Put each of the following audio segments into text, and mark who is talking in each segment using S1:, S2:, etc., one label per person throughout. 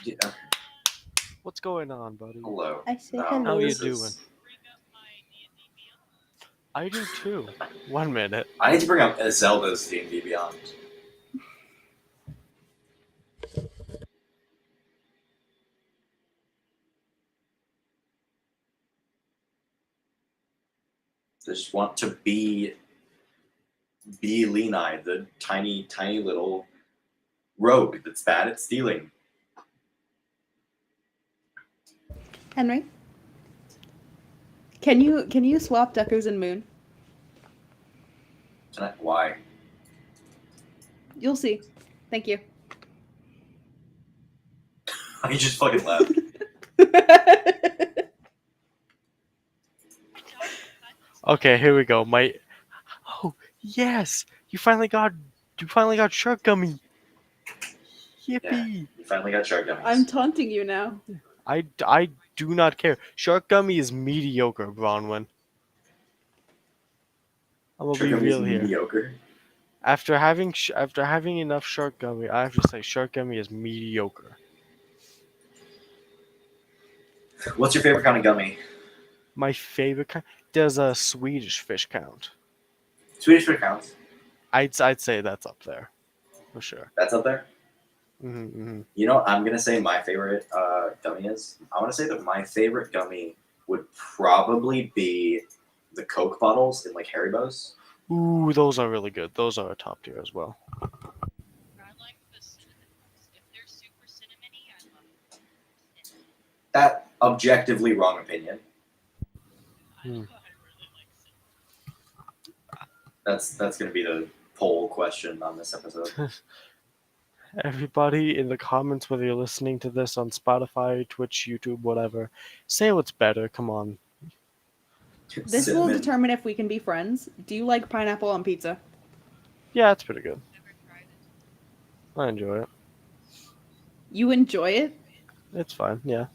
S1: Yeah.
S2: What's going on, buddy?
S1: Hello.
S3: I say
S1: No,
S2: How you
S3: hello.
S1: this
S2: doing?
S1: is.
S2: I do too. 1 minute.
S1: I need to bring up Zelda's D&D Beyond. I just want to be Lenai, the tiny little rogue that's bad at stealing.
S3: Henry, can you swap Duckers and Moon?
S1: Why?
S3: You'll see. Thank you.
S1: I just fucking left.
S2: Okay, here we go. Oh yes, you finally got shark gummy.
S1: Yeah,
S2: Yippee!
S1: you finally got shark gummies.
S3: I'm taunting you now.
S2: I do not care. Shark gummy is mediocre, Bronwyn. I'm gonna
S1: Shark
S2: be
S1: gummies
S2: real here.
S1: mediocre.
S2: After having enough shark gummy, I have to say shark gummy is mediocre.
S1: What's your favorite kind of gummy?
S2: My favorite kind. Does a Swedish fish count?
S1: Swedish fish counts.
S2: I'd say that's up there, for sure.
S1: That's up there.
S2: Mm-hmm.
S1: You know, I'm gonna say my favorite gummy is. I want to say that my favorite gummy would probably be the Coke bottles in like Haribo's.
S2: Ooh, those are really good. Those are a top tier as well.
S1: That objectively wrong opinion.
S2: Hmm.
S1: That's gonna be the poll question on this episode.
S2: Everybody in the comments, whether you're listening to this on Spotify, Twitch, YouTube, whatever, say what's better. Come on.
S3: This will determine if we can be friends. Do you like pineapple on pizza?
S2: Yeah, it's pretty good. I enjoy it.
S3: You enjoy it?
S2: It's fine. Yeah.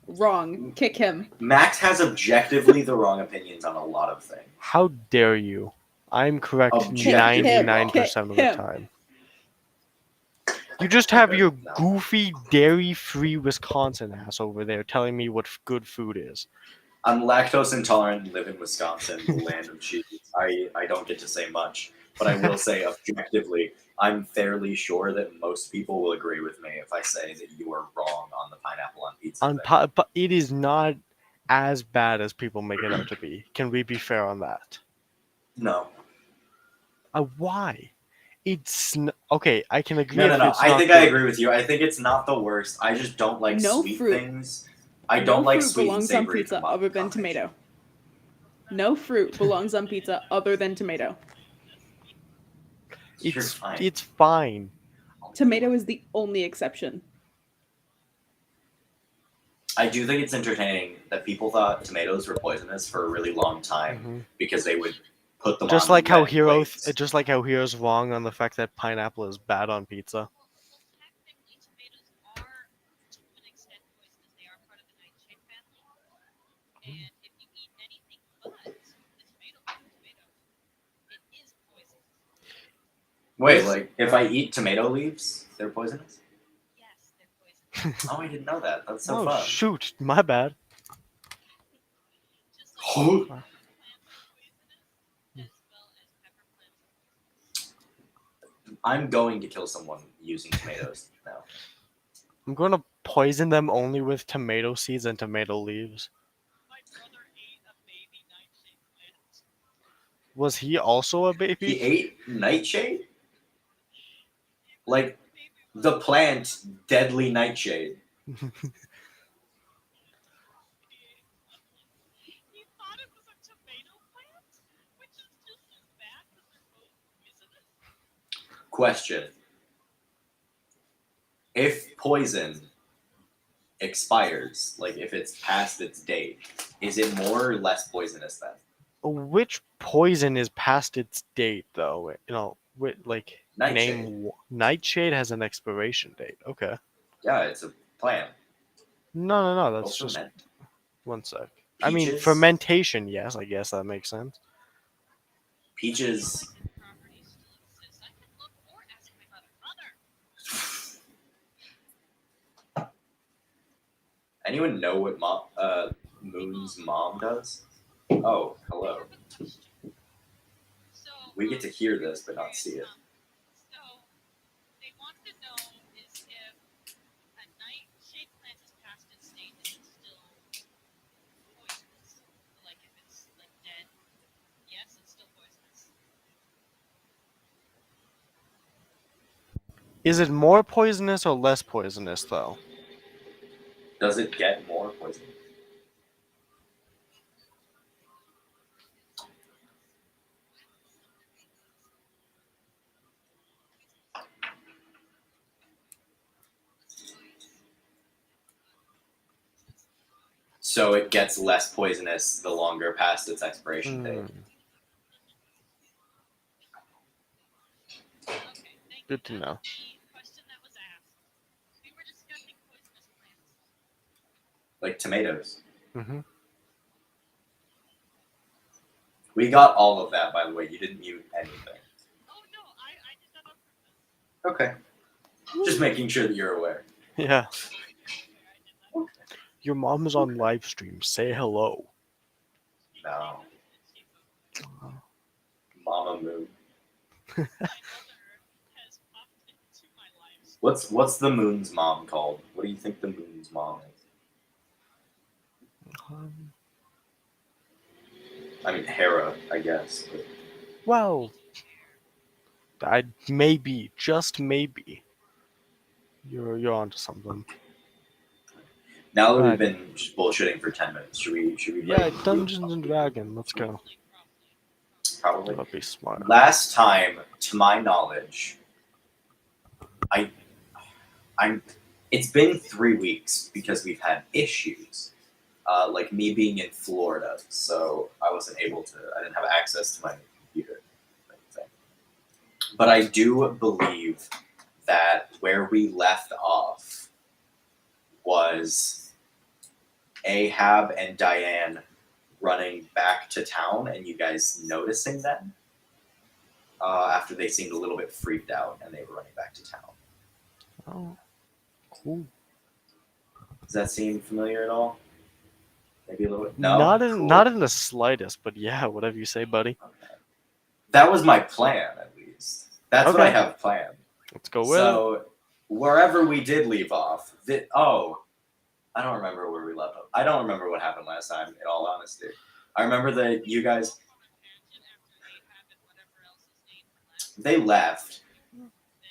S3: Wrong. Kick him.
S1: Max has objectively the wrong opinions on a lot of things.
S2: How dare you? I'm correct
S1: Objectively
S2: 99% of the
S3: him.
S2: time. You just have your
S1: No.
S2: goofy dairy-free Wisconsin ass over there telling me what good food is.
S1: I'm lactose intolerant and live in Wisconsin, the land of cheese. I don't get to say much, but I will say objectively, I'm fairly sure that most people will agree with me if I say that you are wrong on the pineapple on pizza thing.
S2: But it is not as bad as people make it out to be. Can we be fair on that?
S1: No.
S2: Why? Okay. I can agree.
S1: No.
S2: It's
S1: I
S2: not
S1: think I
S2: good.
S1: agree with you. I think it's not the worst. I just don't like
S3: No
S1: sweet
S3: fruit.
S1: things. I don't like
S3: fruit
S1: sweet and
S3: belongs on
S1: savory
S3: pizza other than tomato. No fruit belongs on pizza other than tomato.
S1: You're fine.
S2: It's fine.
S3: Tomato is the only exception.
S1: I do think it's entertaining that people thought tomatoes were poisonous for a really long time
S2: Mhm.
S1: because they would put them
S2: Just
S1: on
S2: like how
S1: wet plates.
S2: Hero's wrong on the fact that pineapple is bad on pizza.
S1: Wait, like if I eat tomato leaves, they're poisonous? Oh, I didn't know that. That's so
S2: Oh
S1: fun.
S2: shoot, my bad.
S1: I'm going to kill someone using tomatoes now.
S2: I'm gonna poison them only with tomato seeds and tomato leaves. Was he also a baby?
S1: He ate nightshade? Like the plant deadly nightshade. Question. If poison expires, like if it's past its date, is it more or less poisonous then?
S2: Which poison is past its date, though? Like
S1: Nightshade.
S2: Nightshade has an expiration date. Okay.
S1: Yeah, it's a plant.
S2: No. That's
S1: It'll
S2: just
S1: ferment.
S2: one sec. I mean,
S1: Peaches.
S2: fermentation. Yes, I guess that makes sense.
S1: Peaches. Anyone know what Moon's mom does? Oh, hello. We get to hear this, but not see it.
S4: So they wanted to know is if a nightshade plant is past its state, is it still poisonous? Like if it's like dead, yes, it's still poisonous.
S2: Is it more poisonous or less poisonous, though?
S1: Does it get more poison? So it gets less poisonous the longer past its expiration date.
S4: Okay, thank
S2: Good
S4: you.
S2: to know.
S4: The question that was asked. We were discussing poisonous plants.
S1: Like tomatoes.
S2: Mm-hmm.
S1: We got all of that, by the way. You didn't mute anything.
S4: Oh no, I did that on purpose.
S1: Okay. Just making sure that you're aware.
S2: Yeah.
S4: I did that.
S2: Your mom is on live stream. Say hello.
S1: No. Mama Moon.
S4: My mother has popped into my life.
S1: What's the Moon's mom called? What do you think the Moon's mom is? I mean, Hera, I guess. But
S2: Well, maybe, just maybe, you're onto something.
S1: now that we've
S2: Right.
S1: been just bullshitting for 10 minutes, should we play
S2: Yeah, Dungeons and Dragons. Let's go.
S1: Probably.
S2: That'd be smart.
S1: Last time, to my knowledge, it's been 3 weeks because we've had issues. Like me being in Florida, so I didn't have access to my computer. or anything. But I do believe that where we left off was Ahab and Diane running back to town and you guys noticing them after they seemed a little bit freaked out and they were running back to town.
S2: Oh, cool.
S1: Does that seem familiar at all? Maybe a little bit? No?
S2: Not
S1: Cool.
S2: not in the slightest, but yeah, whatever you say, buddy.
S1: Okay. That was my plan, at least. That's what I
S2: Okay.
S1: have planned.
S2: Let's go with it.
S1: So, wherever we did leave off, I don't remember where we left off. I don't remember what happened last time, in all honesty. I remember that you guys, they left.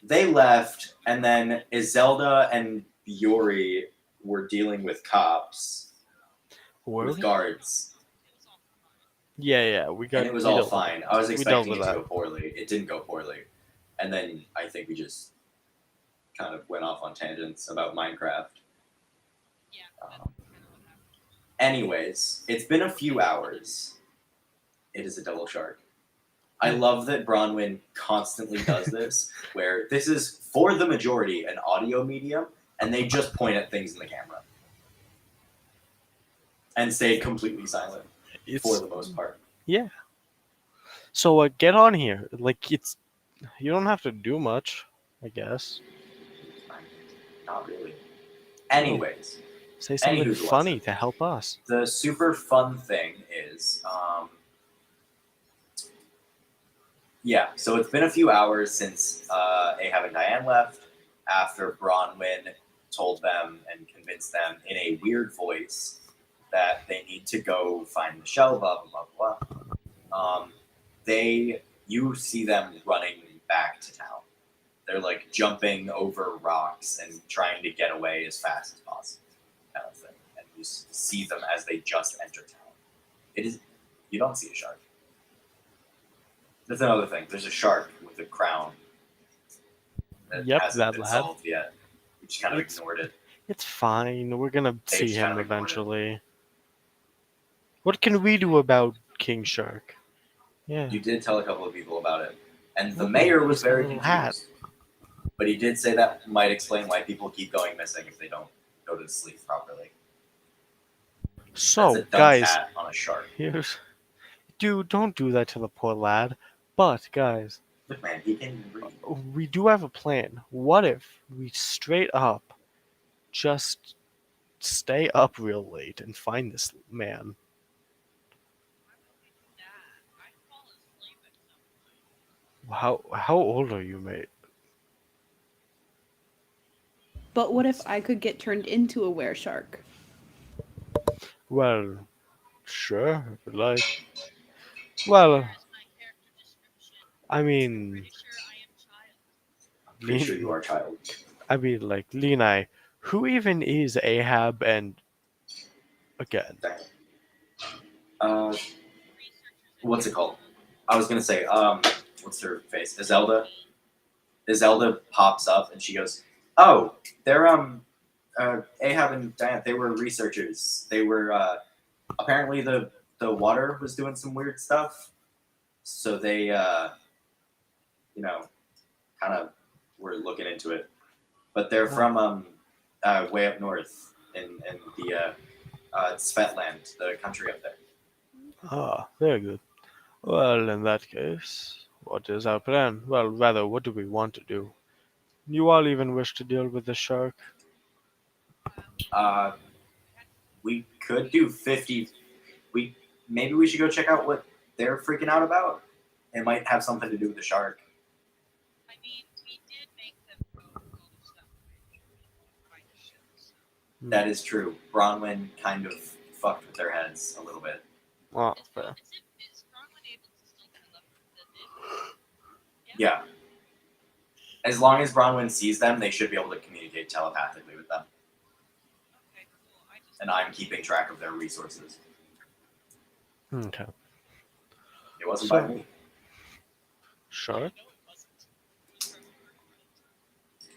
S1: They left, and then Izelda and Yuri were dealing with cops,
S2: Were
S1: with
S2: we?
S1: guards,
S2: Yeah, we got.
S1: and it was
S2: we
S1: all
S2: dealt with
S1: fine.
S2: it.
S1: I was
S2: We dealt
S1: expecting it
S2: with
S1: to
S2: that.
S1: go poorly. It didn't go poorly. And then I think we just kind of went off on tangents about Minecraft.
S4: Yeah.
S1: Anyways, it's been a few hours. It is a double shark. I love that Bronwyn constantly does this, where this is, for the majority, an audio medium, and they just point at things in the camera. And stay completely silent, for the most part.
S2: Yeah. So get on here. Like you don't have to do much, I guess.
S1: Not really. Anyways,
S2: Say something
S1: Anywho's
S2: funny
S1: what's it?
S2: to help us.
S1: the super fun thing is, yeah, so it's been a few hours since Ahab and Diane left, after Bronwyn told them and convinced them in a weird voice that they need to go find Michelle, blah, blah, blah, blah. You see them running back to town. They're like jumping over rocks and trying to get away as fast as possible, kind of thing. And you see them as they just enter town. You don't see a shark. That's another thing. There's a shark with a crown that
S2: Yep,
S1: hasn't
S2: that
S1: been
S2: lad.
S1: solved yet. We just kind of
S2: It's-
S1: ignored it.
S2: It's fine. We're gonna see
S1: just
S2: him
S1: kinda ignored it.
S2: eventually. What can we do about King Shark? Yeah.
S1: You did tell a couple of people about it, and the
S2: Ooh,
S1: mayor was
S2: he's got a
S1: very
S2: little
S1: confused. But he did say that might explain why people keep going missing if they don't go to sleep properly.
S2: So,
S1: That's a dunce
S2: guys,
S1: hat on a shark.
S2: dude, don't do that to the poor lad. But, guys,
S1: Look, man, he can read.
S2: we do have a plan. What if we straight up just stay up real late and find this man.
S4: Why would we do that? I'd fall asleep at some point.
S2: How old are you, mate?
S3: But what if I could get turned into a were shark?
S2: Well, sure, if you like. Well,
S4: Where is my character description?
S2: I
S4: I'm
S2: mean,
S4: pretty sure I am child.
S1: Pretty sure you are a child.
S2: Like Lenai, who even is Ahab? And again,
S1: Dang. Uh,
S4: Researchers and
S1: what's it called? I was gonna say, what's her face? Iselda. Iselda pops up and she goes, "Oh, they're Ahab and Diana. They were researchers. They were apparently the water was doing some weird stuff, so they you know kind of were looking into it. But they're from way up north in the Svetland, the country up there.
S2: very good. Well, in that case, what is our plan? Well, rather, what do we want to do? You all even wish to deal with the shark?
S1: Uh, we could do 50. We maybe we should go check out what they're freaking out about. It might have something to do with the shark.
S4: I mean, we did make them go all the stuff by the ship, so
S1: That is true. Bronwyn kind of fucked with their heads a little bit.
S2: Oh,
S4: is,
S2: fair.
S4: is Bronwyn able to still teleport the
S1: Yeah. As long as Bronwyn sees them, they should be able to communicate telepathically with them.
S4: Okay, cool. I just
S1: And I'm keeping track of their resources.
S2: Okay.
S1: It wasn't
S2: So-
S1: by me.
S2: Shark?
S4: No, it wasn't. It was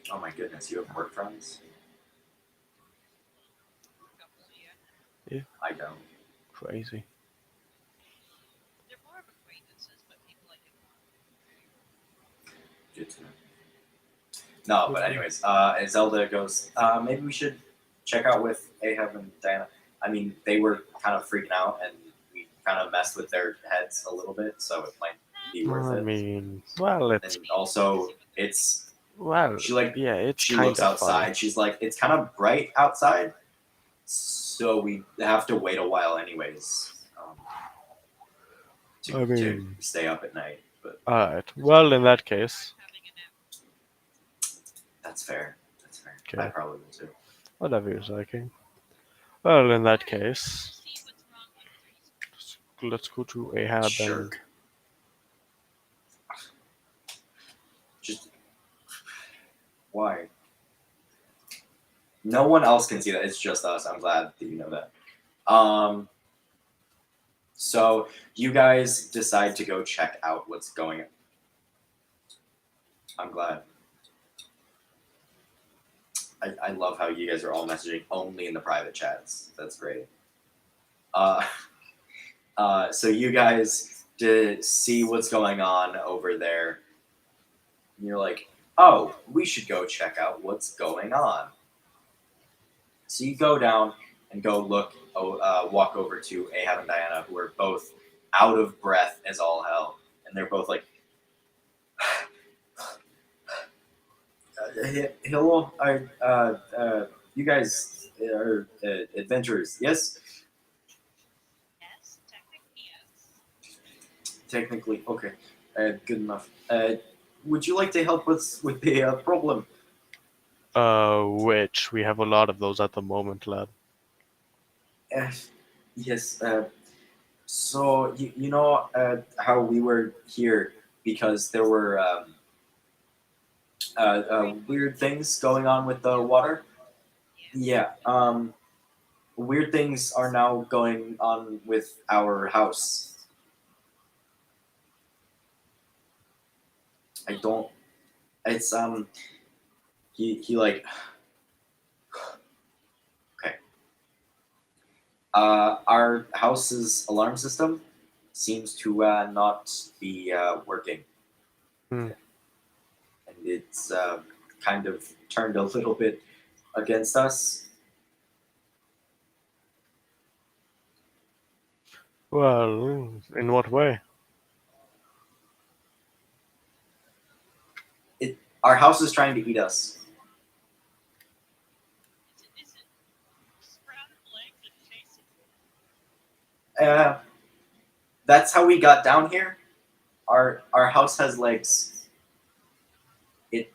S4: from
S1: Oh my goodness, you have work friends?
S4: a couple, yeah.
S1: I don't.
S2: Crazy.
S4: They're more of acquaintances, but people I get along.
S1: Good to know. No, but anyways, Zelda goes, maybe we should check out with Ahab and Diana. I mean, they were kind of freaking out, and we kind of messed with their heads a little bit, so it might be worth
S2: I
S1: it.
S2: mean, well, it's
S1: And also, it's
S2: well,
S1: she like
S2: yeah, it's
S1: she
S2: kind
S1: looks
S2: of
S1: outside.
S2: funny.
S1: She's like, it's kind of bright outside, so we have to wait a while, anyways, to,
S2: I
S1: to
S2: mean-
S1: stay up at night. But
S2: All right. Well, in that case,
S4: Having a nap.
S1: that's fair. That's fair.
S2: Okay.
S1: I probably will too.
S2: whatever you're liking. Well, in that case,
S4: See what's wrong with research.
S2: let's go to Ahab
S1: Sure.
S2: and
S1: Just why? No one else can see that. It's just us. I'm glad that you know that. So you guys decide to go check out what's going on. I'm glad. I love how you guys are all messaging only in the private chats. That's great. So you guys did see what's going on over there. And you're like, oh, we should go check out what's going on. So you go down and go look, walk over to Ahab and Diana, who are both out of breath as all hell, and they're both like, "Hello, you guys are adventurers, yes?
S4: Yes, technically yes.
S1: Technically, okay, good enough. Would you like to help us with the problem?"
S2: which we have a lot of those at the moment, lad.
S1: Yes. So you know how we were here because there were weird things going on with the water. Yeah. Weird things are now going on with our house. I don't. It's He like. Okay. Our house's alarm system seems to not be working.
S2: Hmm.
S1: And it's kind of turned a little bit against us.
S2: Well, in what way?
S1: Our house is trying to eat us.
S4: Is it
S1: Uh, that's how we got down here. Our house has legs. It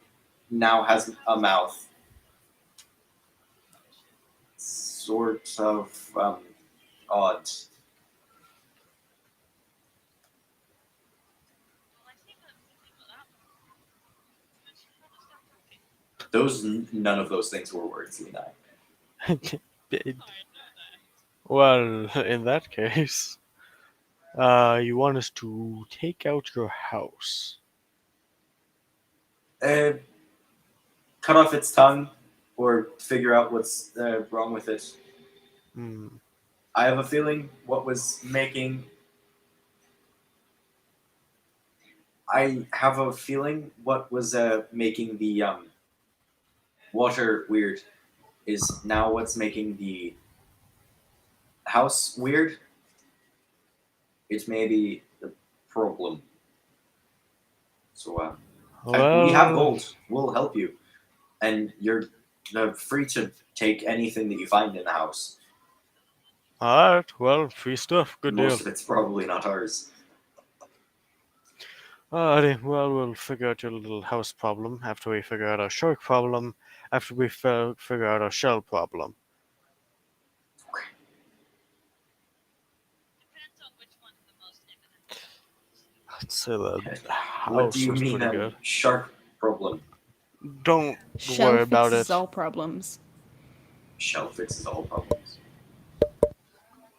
S1: now has a mouth. Sort of odd.
S4: Well, I think that the thing with that one, but she kind of stopped talking.
S1: None of those things were words, Levi.
S2: It-
S4: I know that.
S2: well, in that case, you want us to take out your house.
S1: Uh, cut off its tongue, or figure out what's wrong with it.
S2: Hmm.
S1: I have a feeling what was making. I have a feeling what was making the water weird is now what's making the house weird. It may be the problem. So we have
S2: Well,
S1: gold. We'll help you, and you're free to take anything that you find in the house.
S2: alright, well, free stuff, good deal.
S1: Most of it's probably not ours.
S2: Alrighty, well, we'll figure out your little house problem after we figure out our shark problem, after we figure out our shell problem.
S4: Depends on which one's the most imminent.
S2: I'd say the
S1: What do
S2: house
S1: you
S2: was
S1: mean,
S2: pretty good.
S1: shark problem?
S2: Don't
S3: Shell
S2: worry about
S3: fixes
S2: it.
S3: all problems.
S1: Shell fixes all problems.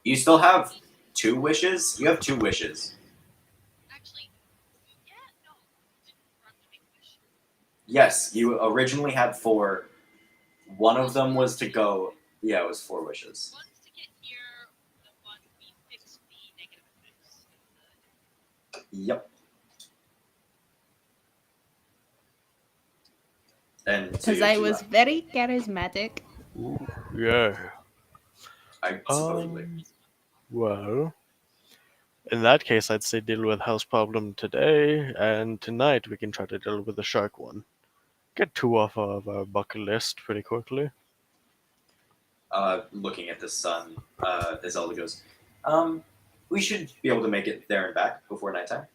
S1: You still have 2 wishes? You have 2 wishes.
S4: Actually, yeah, no. Didn't Run make a wish?
S1: Yes, you originally had 4. One of them was to go. Yeah, it was 4 wishes.
S4: One's to get here, the one we fix the negative effects.
S1: Yep. And so
S3: Because
S1: you have
S3: I
S1: 2
S3: was
S1: left.
S3: very charismatic.
S2: Ooh, yeah.
S1: I supposedly.
S2: Well, in that case, I'd say deal with house problem today, and tonight we can try to deal with the shark one. Get 2 off of our bucket list pretty quickly.
S1: Looking at the sun, Zelda goes, we should be able to make it there and back before nighttime.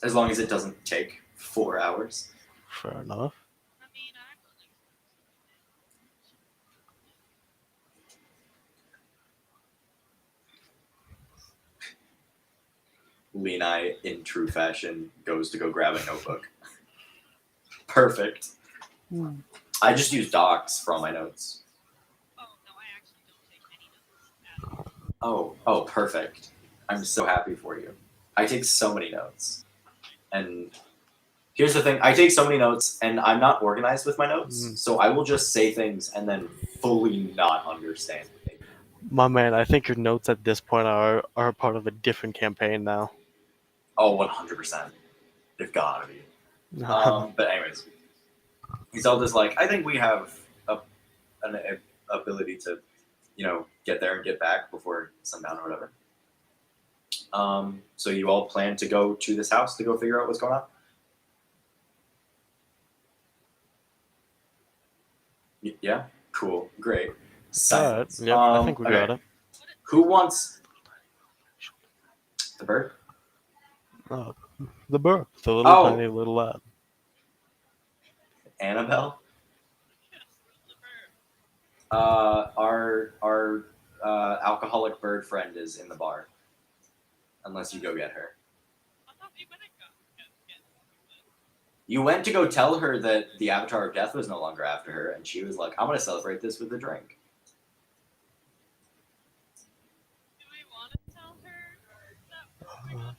S1: As long as it doesn't take 4 hours.
S2: Fair enough.
S4: I mean, I believe
S1: Lenai, in true fashion, goes to go grab a notebook. Perfect. I just use docs for all my notes.
S4: Oh, no, I actually don't take any notes at all.
S1: Oh, perfect. I'm so happy for you. I take so many notes. And here's the thing, I take so many notes and I'm not organized with my notes, so I will just say things and then fully not understand it.
S2: My man, I think your notes at this point are part of a different campaign now.
S1: Oh, 100%. They've gotta be. But anyways, Zelda's like, I think we have an ability to, get there and get back before sundown or whatever. So you all plan to go to this house to go figure out what's going on? Yeah? Cool. Great.
S2: Alright,
S1: Silence.
S2: yep, I think we
S1: okay.
S2: got it.
S1: Who wants the bird?
S2: The bird, the little
S1: Oh.
S2: tiny little lad.
S1: Annabelle?
S4: Yes, the bird.
S1: Our alcoholic bird friend is in the bar. Unless you go get her.
S4: I thought we wouldn't go. Get
S1: You went to go tell her that the Avatar of Death was no longer after her, and she was like, I'm going to celebrate this with a drink.
S4: Do we want to tell her that we're going?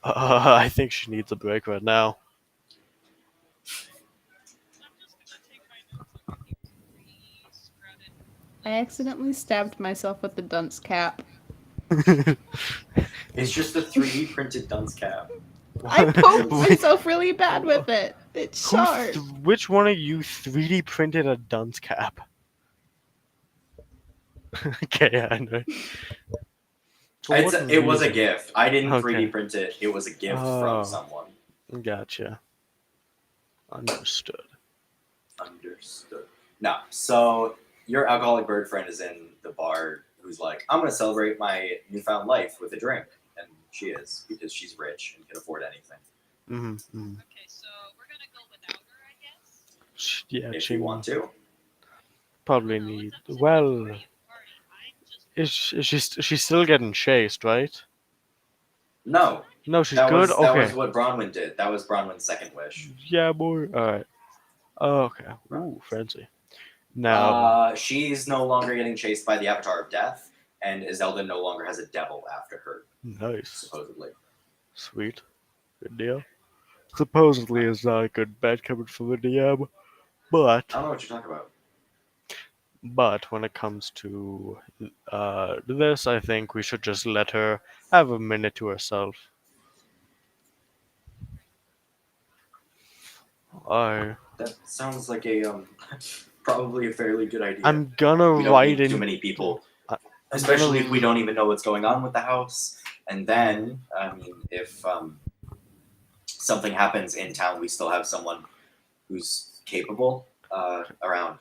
S2: I think she needs a break right now.
S4: I'm just gonna take my notes on these 3 scrouted.
S3: I accidentally stabbed myself with the dunce cap.
S1: It's just a 3D printed dunce cap.
S3: I poked myself really bad with it. It's sharp.
S2: Which one of you 3D printed a dunce cap? Okay, I know.
S1: It was a gift. I didn't
S2: Okay.
S1: 3D print it. It was a gift
S2: Oh.
S1: from someone.
S2: Gotcha. Understood.
S1: Understood. No, so your alcoholic bird friend is in the bar who's like, I'm gonna celebrate my newfound life with a drink, and she is because she's rich and can afford anything.
S2: Mm-hmm.
S4: Okay, so we're gonna go without her, I guess.
S2: Yeah,
S1: If
S2: she
S1: you want to,
S2: probably
S4: No,
S2: need.
S4: it's up to the
S2: Well,
S4: majority of the party. I just
S2: she's still getting chased, right?
S1: no.
S2: No, she's
S1: That
S2: good.
S1: was
S2: Okay.
S1: what Bronwyn did. That was Bronwyn's second wish.
S2: Yeah, boy. All right. Okay. Ooh, fancy. Now,
S1: She's no longer getting chased by the Avatar of Death, and Iselda no longer has a devil after her,
S2: nice,
S1: supposedly.
S2: sweet, good deal. Supposedly is not a good bet coming from the DM,
S1: I
S2: but
S1: don't know what you're talking about.
S2: when it comes to this, I think we should just let her have a minute to herself. I
S1: That sounds like a probably a fairly good idea.
S2: I'm gonna
S1: We don't
S2: write
S1: need too
S2: in.
S1: many people,
S2: I- I'm
S1: especially if we
S2: gonna.
S1: don't even know what's going on with the house. And then, I mean, if something happens in town, we still have someone who's capable around.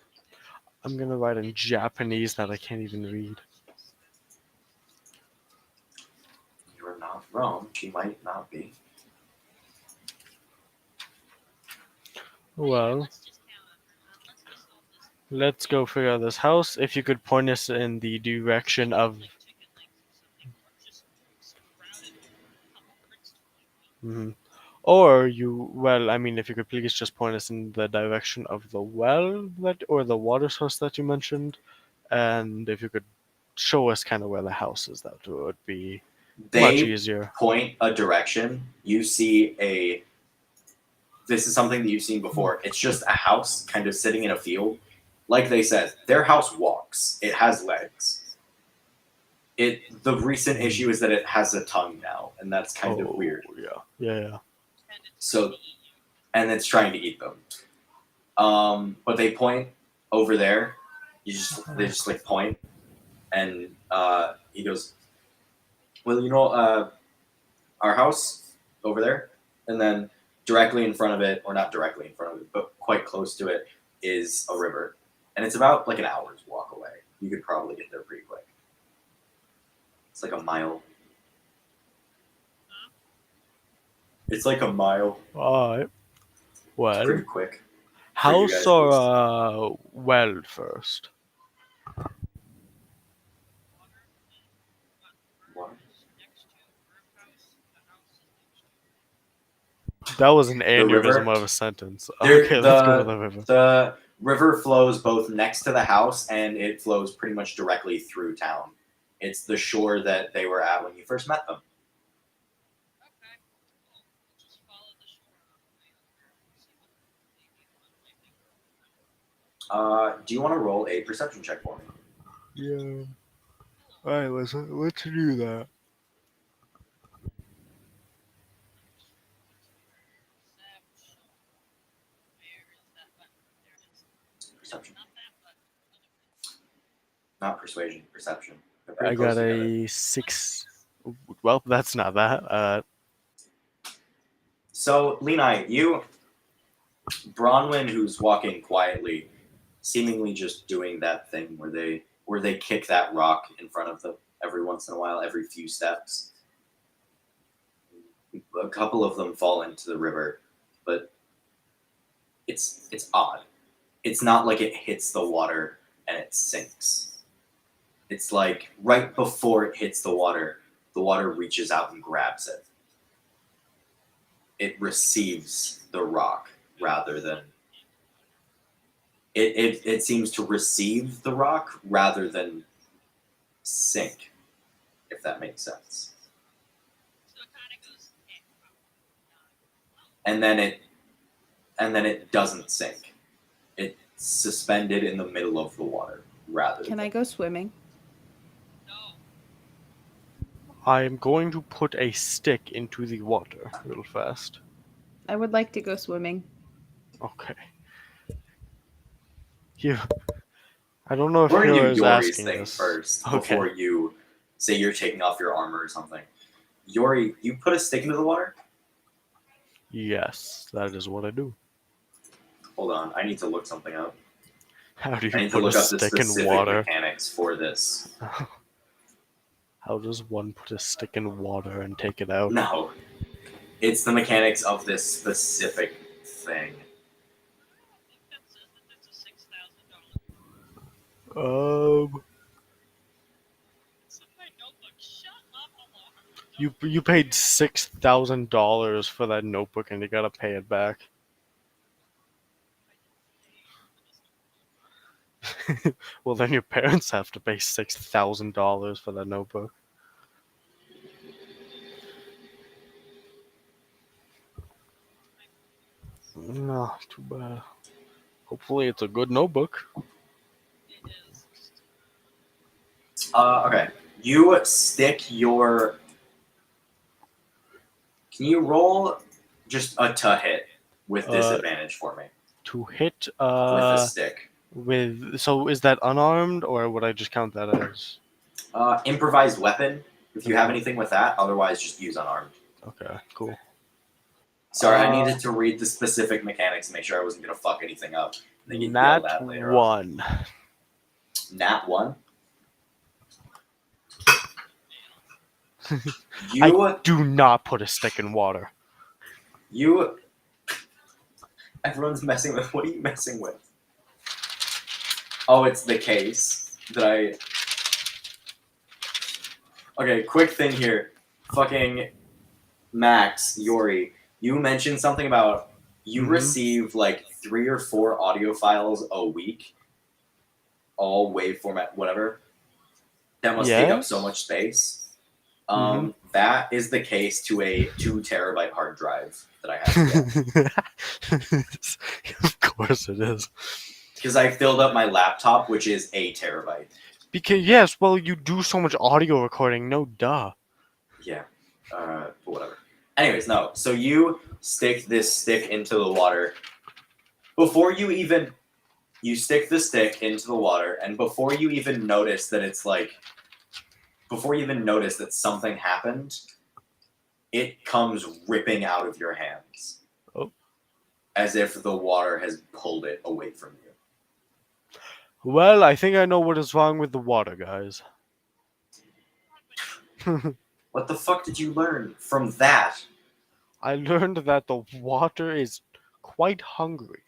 S2: I'm gonna write in Japanese that I can't even read.
S1: You're not wrong. She might not be.
S2: Well,
S4: let's just count on her. Let's just solve this.
S2: let's go figure out this house. If you could point us in the direction of.
S4: Like chicken legs or something, or just sprouted a couple bricks to my feet.
S2: Mhm. Or I mean, if you could please just point us in the direction of the well or the water source that you mentioned, and if you could show us kind of where the house is, that would be much
S1: They
S2: easier.
S1: point a direction. You see a. This is something that you've seen before. It's just a house kind of sitting in a field. Like they said, their house walks. It has legs. The recent issue is that it has a tongue now, and that's kind of weird.
S2: Yeah.
S4: And it's
S1: So-
S4: trying to eat you.
S1: And it's trying to eat them. But they point over there. They just like point, and he goes, "Well, our house over there," and then directly in front of it, or not directly in front of it, but quite close to it, is a river, and it's about like an hour's walk away. You could probably get there pretty quick. It's like a mile. It's like a mile.
S2: Alright.
S1: It's
S2: Well,
S1: pretty quick. you
S2: house
S1: guys
S2: or well first?
S1: What?
S4: Next to her house, the house is next to.
S2: That was an
S1: river?
S2: aneurysm of a sentence.
S1: There-
S2: Okay, let's go with the river.
S1: The river flows both next to the house and it flows pretty much directly through town. It's the shore that they were at when you first met them.
S4: Okay. Well, we'll just follow the shore on the way over and see what maybe one might be.
S1: Do you want to roll a perception check for me?
S2: Yeah. Alright, let's do that.
S4: Perception. Where is that button? There it is.
S1: Perception.
S4: Not that button. Other button.
S1: Not persuasion, perception. They're
S2: I
S1: pretty close
S2: got
S1: together.
S2: a 6. Well, that's not that.
S1: So, Lenai, Bronwyn, who's walking quietly, seemingly just doing that thing where they kick that rock in front of them every once in a while, every few steps. A couple of them fall into the river, but it's odd. It's not like it hits the water and it sinks. It's like right before it hits the water reaches out and grabs it. It receives the rock rather than it seems to receive the rock rather than sink, if that makes sense.
S4: So it kind of goes.
S1: And then it doesn't sink. It's suspended in the middle of the water rather
S3: Can
S1: than
S3: I go swimming?
S4: No.
S2: I'm going to put a stick into the water real fast.
S3: I would like to go swimming.
S2: Okay. I don't know if
S1: We're gonna
S2: Hero
S1: do
S2: is
S1: Yori's
S2: asking
S1: thing
S2: this.
S1: first
S2: Okay.
S1: before you say you're taking off your armor or something. Yori, you put a stick into the water?
S2: Yes, that is what I do.
S1: Hold on, I need to look something up.
S2: How do
S1: I
S2: you
S1: need to
S2: put a
S1: look up the
S2: stick in
S1: specific
S2: water?
S1: mechanics for this.
S2: How does one put a stick in water and take it out?
S1: No. It's the mechanics of this specific thing.
S4: I think that says that that's a $6,000. It's in my notebook. Shut up, Alar.
S2: You paid $6,000 for that notebook and you gotta pay it back. Well, then your parents have to pay $6,000 for that notebook. No, too bad. Hopefully, it's a good notebook.
S4: It is.
S1: Okay. You stick your. Can you roll just a to hit with disadvantage for me?
S2: To hit,
S1: With a stick.
S2: so is that unarmed or would I just count that as?
S1: Improvised weapon, if you have anything with that. Otherwise, just use unarmed.
S2: Okay, cool.
S1: Sorry, I needed to read the specific mechanics to make sure I wasn't going to fuck anything up. And then get yelled
S2: Nat
S1: at later on.
S2: 1.
S1: Nat 1?
S2: I do not put a stick in water.
S1: Everyone's messing with. What are you messing with? Oh, it's the case that I. Okay, quick thing here. Fucking Max, Yori, you mentioned something about you receive like 3 or 4 audio files a week, all wave format, whatever. That must take up so much space. That is the case to a 2 terabyte hard drive that I have to get.
S2: Of course it is.
S1: Because I filled up my laptop, which is a terabyte.
S2: Because yes, well, you do so much audio recording. No, duh.
S1: Yeah. Whatever. Anyways, no. So you stick this stick into the water. Before you stick the stick into the water, and before you even notice that it's like, before you even notice that something happened, it comes ripping out of your hands.
S2: Oh.
S1: As if the water has pulled it away from you.
S2: Well, I think I know what is wrong with the water, guys.
S1: What the fuck did you learn from that?
S2: I learned that the water is quite hungry.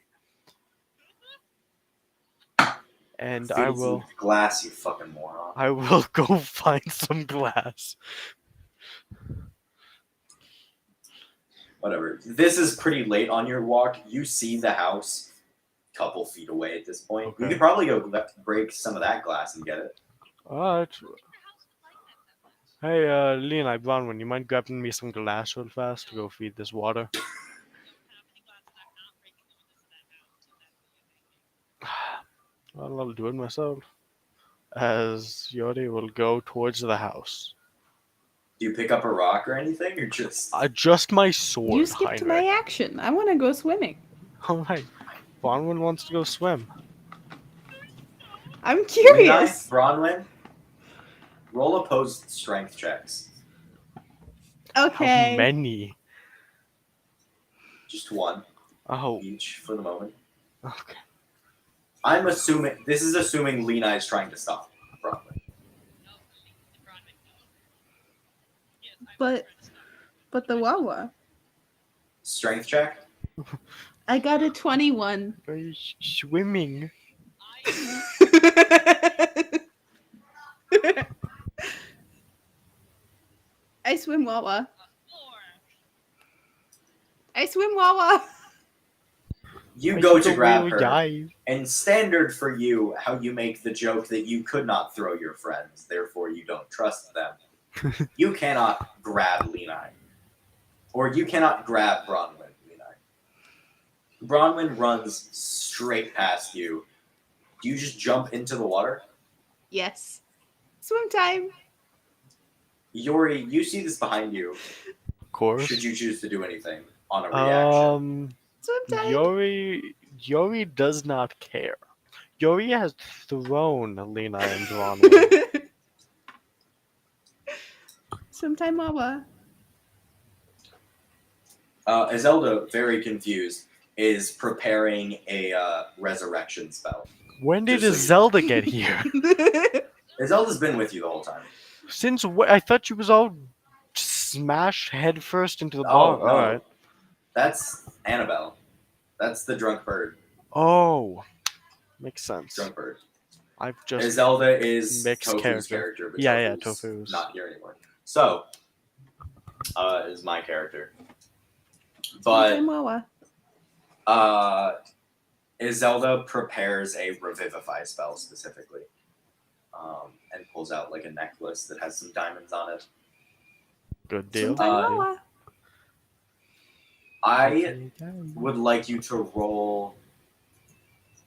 S2: And I
S1: Feed some
S2: will
S1: glass, you fucking moron.
S2: I will go find some glass.
S1: Whatever. This is pretty late on your walk. You see the house a couple feet away at this point.
S2: Okay.
S1: You could probably go break some of that glass and get it.
S2: Alright.
S4: Your house is like that much.
S2: Hey, Leon, Bronwyn, you mind grabbing me some glass real fast to go feed this water?
S4: I don't have any glass and I'm not breaking the windows of that house, so that's what you think.
S2: Well, I'll do it myself. As Yori will go towards the house.
S1: Do you pick up a rock or anything, or
S2: Just my sword,
S3: You skipped
S2: Heinrich.
S3: my action. I want to go swimming.
S2: Alright. Bronwyn wants to go swim.
S3: I'm curious.
S1: Bronwyn, roll opposed strength checks.
S3: Okay.
S2: How many?
S1: Just one
S2: Oh,
S1: each for the moment.
S2: okay.
S1: I'm assuming this is assuming Lena is trying to stop Bronwyn.
S4: No, she brought me no. Yes, I was trying to stop.
S3: But the Wawa.
S1: Strength check.
S3: I got a 21.
S2: Are you swimming?
S3: I swim Wawa.
S4: 4.
S3: I swim Wawa.
S1: You go
S2: She's
S1: to
S2: a
S1: grab
S2: real
S1: her,
S2: guy.
S1: and standard for you, how you make the joke that you could not throw your friends, therefore you don't trust them. You cannot grab Lena. Or you cannot grab Bronwyn, Lena. Bronwyn runs straight past you. Do you just jump into the water?
S3: Yes. Swim time.
S1: Yori, you see this behind you.
S2: Of course.
S1: Should you choose to do anything on a reaction?
S3: Swim time.
S2: Yori does not care. Yori has thrown Lena and Bronwyn.
S3: Swim time Wawa.
S1: Zelda, very confused, is preparing a resurrection spell.
S2: When did
S1: Just so you-
S2: Zelda get here?
S1: Zelda's been with you the whole time.
S2: Since I thought you was all smashed headfirst into the
S1: Oh,
S2: bar.
S1: no.
S2: All right.
S1: That's Annabelle. That's the drunk bird.
S2: Oh, makes sense.
S1: Drunk bird.
S2: I've just
S1: Zelda is
S2: mixed
S1: Tofu's
S2: character.
S1: character, but
S2: Yeah,
S1: Tofu's
S2: Tofu's.
S1: not here anymore. So, is my character. But
S3: Time Wawa.
S1: Zelda prepares a revivify spell specifically, and pulls out like a necklace that has some diamonds on it.
S2: Good deal.
S3: Time
S1: Uh,
S3: Wawa.
S1: I would like you to roll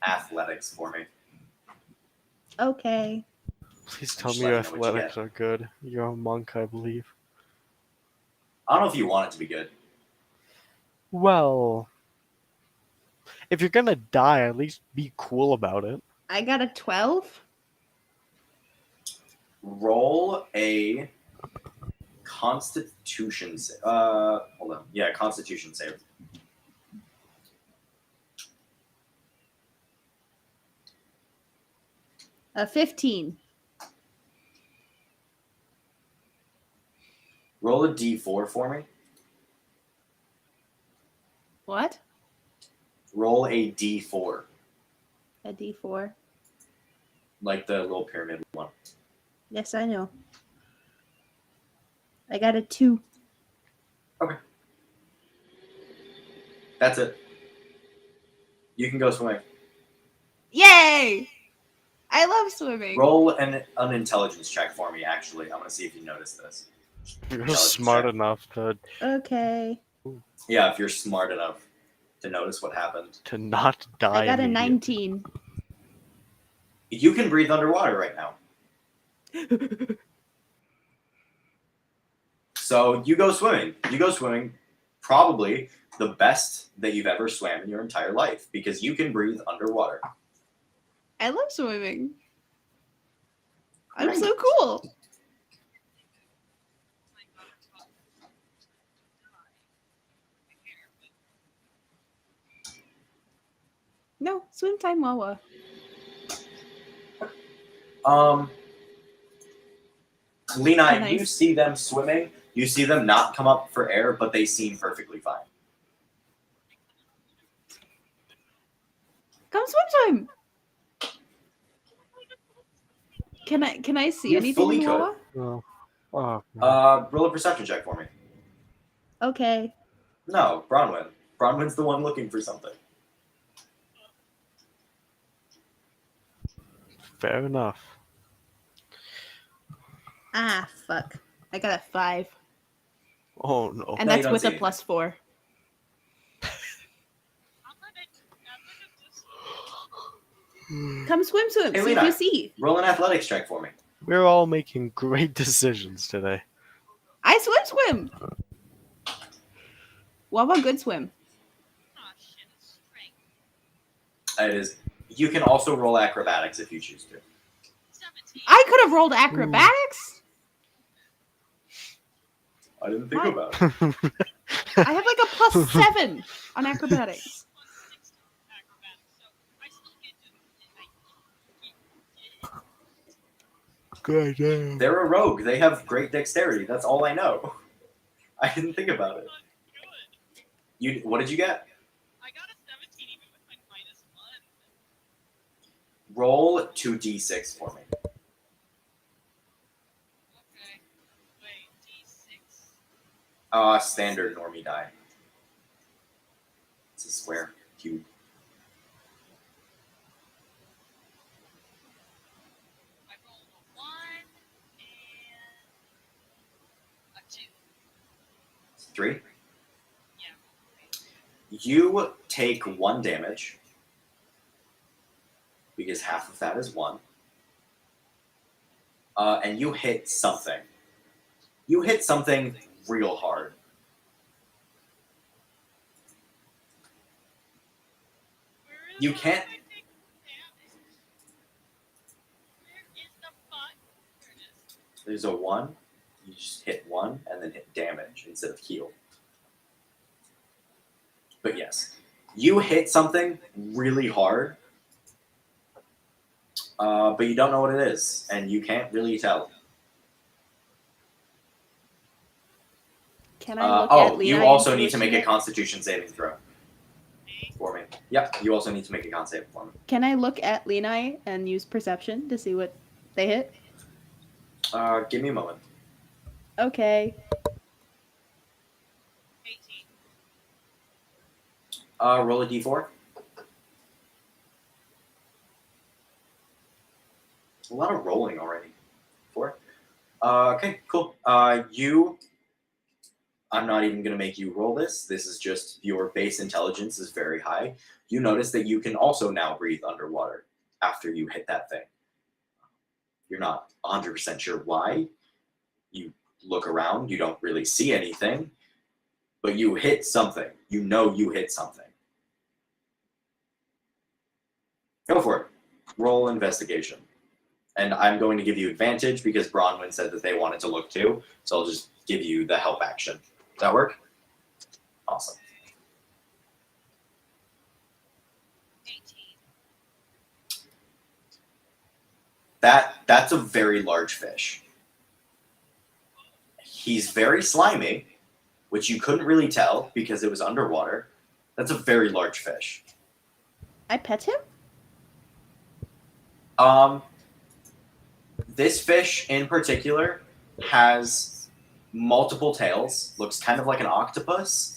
S1: athletics for me.
S3: Okay.
S2: Please tell
S1: Just
S2: me your
S1: let me know what you
S2: athletics
S1: get.
S2: are good. You're a monk, I believe.
S1: I don't know if you want it to be good.
S2: Well, if you're gonna die, at least be cool about it.
S3: I got a 12.
S1: Roll a Constitution save. Hold on. Yeah, Constitution save.
S3: A 15.
S1: Roll a D4 for me.
S3: What?
S1: Roll a D4,
S3: A D4.
S1: like the little pyramid one.
S3: Yes, I know. I got a 2.
S1: That's it. You can go swimming.
S3: Yay! I love swimming.
S1: Roll an intelligence check for me, actually. I'm going to see if you notice this.
S2: You're
S1: Intelligence
S2: smart
S1: check.
S2: enough
S3: Okay.
S1: Yeah, if you're smart enough to notice what happened.
S2: to not die.
S3: I got a
S2: immediately.
S3: 19.
S1: You can breathe underwater right now. So you go swimming. You go swimming, probably the best that you've ever swam in your entire life because you can breathe underwater.
S3: I love swimming. I'm
S1: Great.
S3: so cool.
S4: My God, it's about to die.
S3: No, swim time Wawa.
S1: Lena,
S3: Nice.
S1: you see them swimming. You see them not come up for air, but they seem perfectly fine.
S3: Come swim. Can I see
S1: You
S3: anything
S1: fully
S3: in
S1: could.
S3: Wawa?
S2: Oh. Oh, man.
S1: Roll a perception check for me.
S3: Okay.
S1: No, Bronwyn. Bronwyn's the one looking for something.
S2: Fair enough.
S3: Ah, fuck. I got a 5.
S2: Oh no.
S3: And
S1: No, you
S3: that's
S1: don't
S3: with
S1: see
S3: a
S1: anything.
S3: +4.
S4: I'm gonna
S3: Come swim.
S1: Hey,
S3: See if
S1: Lena.
S3: you see.
S1: Roll an athletics check for me.
S2: We're all making great decisions today.
S3: I swim. Wawa good swim.
S4: oh shit, it's strength.
S1: It is. You can also roll acrobatics if you choose to.
S4: 17.
S3: I could have rolled acrobatics.
S1: I didn't think
S3: Why?
S1: about it.
S3: I have like a +7 on acrobatics.
S4: Plus 6 to acrobatics, so I still get to.
S2: Good damn.
S1: They're a rogue. They have great dexterity. That's all I know. I didn't think about it.
S4: Not good.
S1: What did you get?
S4: I got a 17 even with my -1.
S1: Roll 2d6 for me.
S4: Okay. Wait, D6.
S1: Standard normie die. It's a square cube.
S4: I rolled a 1 and a 2.
S1: 3.
S4: Yeah.
S1: You take 1 damage because half of that is 1. And you hit something. You hit something real hard.
S4: Where is
S1: You
S4: it?
S1: can't-
S4: I take damage. Where is the button? There it is.
S1: There's a 1. You just hit 1 and then hit damage instead of heal. But yes, you hit something really hard, but you don't know what it is, and you can't really tell.
S3: Can I look at Lena?
S1: You
S3: and
S1: also
S3: see
S1: need
S3: what
S1: to
S3: she
S1: make a
S3: hit?
S1: Constitution saving throw for me. Yep, you also need to make a con save for me.
S3: Can I look at Lena and use perception to see what they hit?
S1: Give me a moment.
S3: Okay.
S4: 18.
S1: Roll a d4. A lot of rolling already. 4. Okay, cool. I'm not even going to make you roll this. This is just your base intelligence is very high. You notice that you can also now breathe underwater after you hit that thing. You're not 100% sure why. You look around, you don't really see anything, but you hit something. You know you hit something. Go for it. Roll investigation. And I'm going to give you advantage because Bronwyn said that they wanted to look too, so I'll just give you the help action. Does that work? Awesome.
S4: 18.
S1: That's a very large fish. He's very slimy, which you couldn't really tell because it was underwater. That's a very large fish.
S3: I pet him?
S1: This fish in particular has multiple tails, looks kind of like an octopus,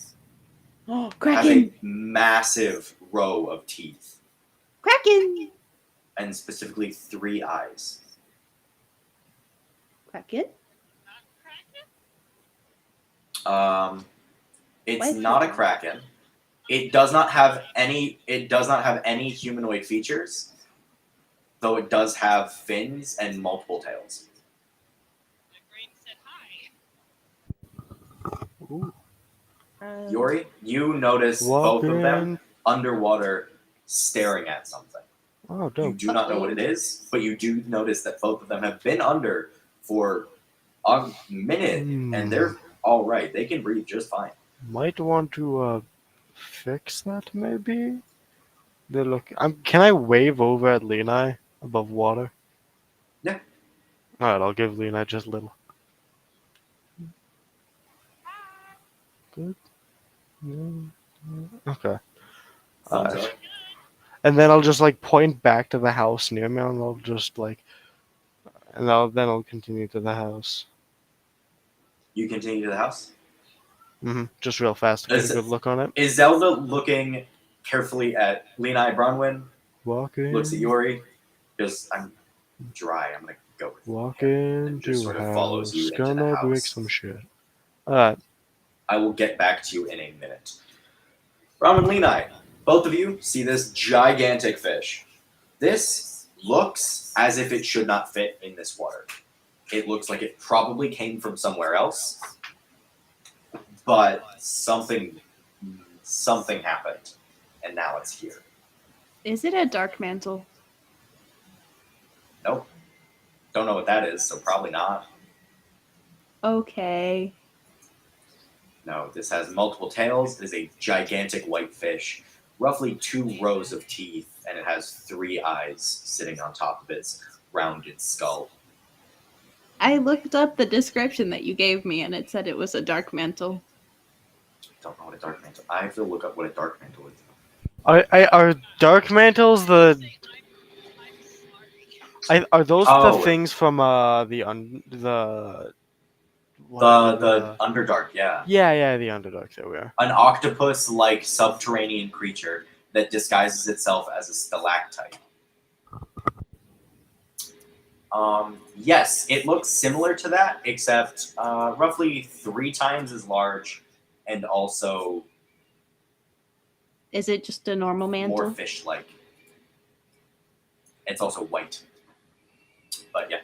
S3: Oh,
S1: has a
S3: Kraken!
S1: massive row of teeth,
S3: Kraken!
S1: and specifically 3 eyes.
S3: Kraken?
S4: Not Kraken?
S1: It's
S3: Why is
S1: not a
S3: it-
S1: kraken. It does not have any humanoid features, though it does have fins and multiple tails.
S4: My brain said hi.
S2: Ooh.
S1: Yori, you notice both of them underwater staring at something.
S2: Oh,
S1: You
S2: dope.
S1: do not know what it is, but you do notice that both of them have been under for a minute, and they're all right. They can breathe just fine.
S2: Might want to fix that, maybe? They look. Can I wave over at Lena above water?
S1: Yeah.
S2: Alright, I'll give Lena just a little. Good. Okay.
S1: Thumbs
S2: Uh,
S1: up.
S2: And then I'll just like point back to the house near me, and I'll just like, then I'll continue to the house.
S1: You continue to the house.
S2: Just real fast to get
S1: Is-
S2: a good look on it.
S1: Is Zelda looking carefully at Lena Bronwyn?
S2: Walking.
S1: Looks at Yori. Because I'm dry. I'm gonna go with
S2: Walk
S1: and just
S2: into
S1: sort
S2: a
S1: of follows you
S2: house,
S1: into the
S2: gonna break
S1: house.
S2: some shit. Alright.
S1: I will get back to you in a minute. Bronwyn, Lena, both of you see this gigantic fish. This looks as if it should not fit in this water. It looks like it probably came from somewhere else, but something happened, and now it's here.
S3: Is it a dark mantle?
S1: Nope. Don't know what that is, so probably not.
S3: Okay.
S1: No, this has multiple tails. It is a gigantic white fish, roughly 2 rows of teeth, and it has 3 eyes sitting on top of its rounded skull.
S3: I looked up the description that you gave me and it said it was a dark mantle.
S1: Don't know what a dark mantle. I have to look up what a dark mantle is.
S2: Are dark mantles the?
S4: Say, I'm sorry.
S2: Are those
S1: Oh.
S2: the things from the
S1: The
S2: what-
S1: Underdark, yeah.
S2: Yeah, the Underdark. There we are.
S1: An octopus-like subterranean creature that disguises itself as a stalactite. Yes, it looks similar to that, except roughly 3 times as large, and also
S3: Is it just a normal mantle?
S1: more fish-like. It's also white. But yeah,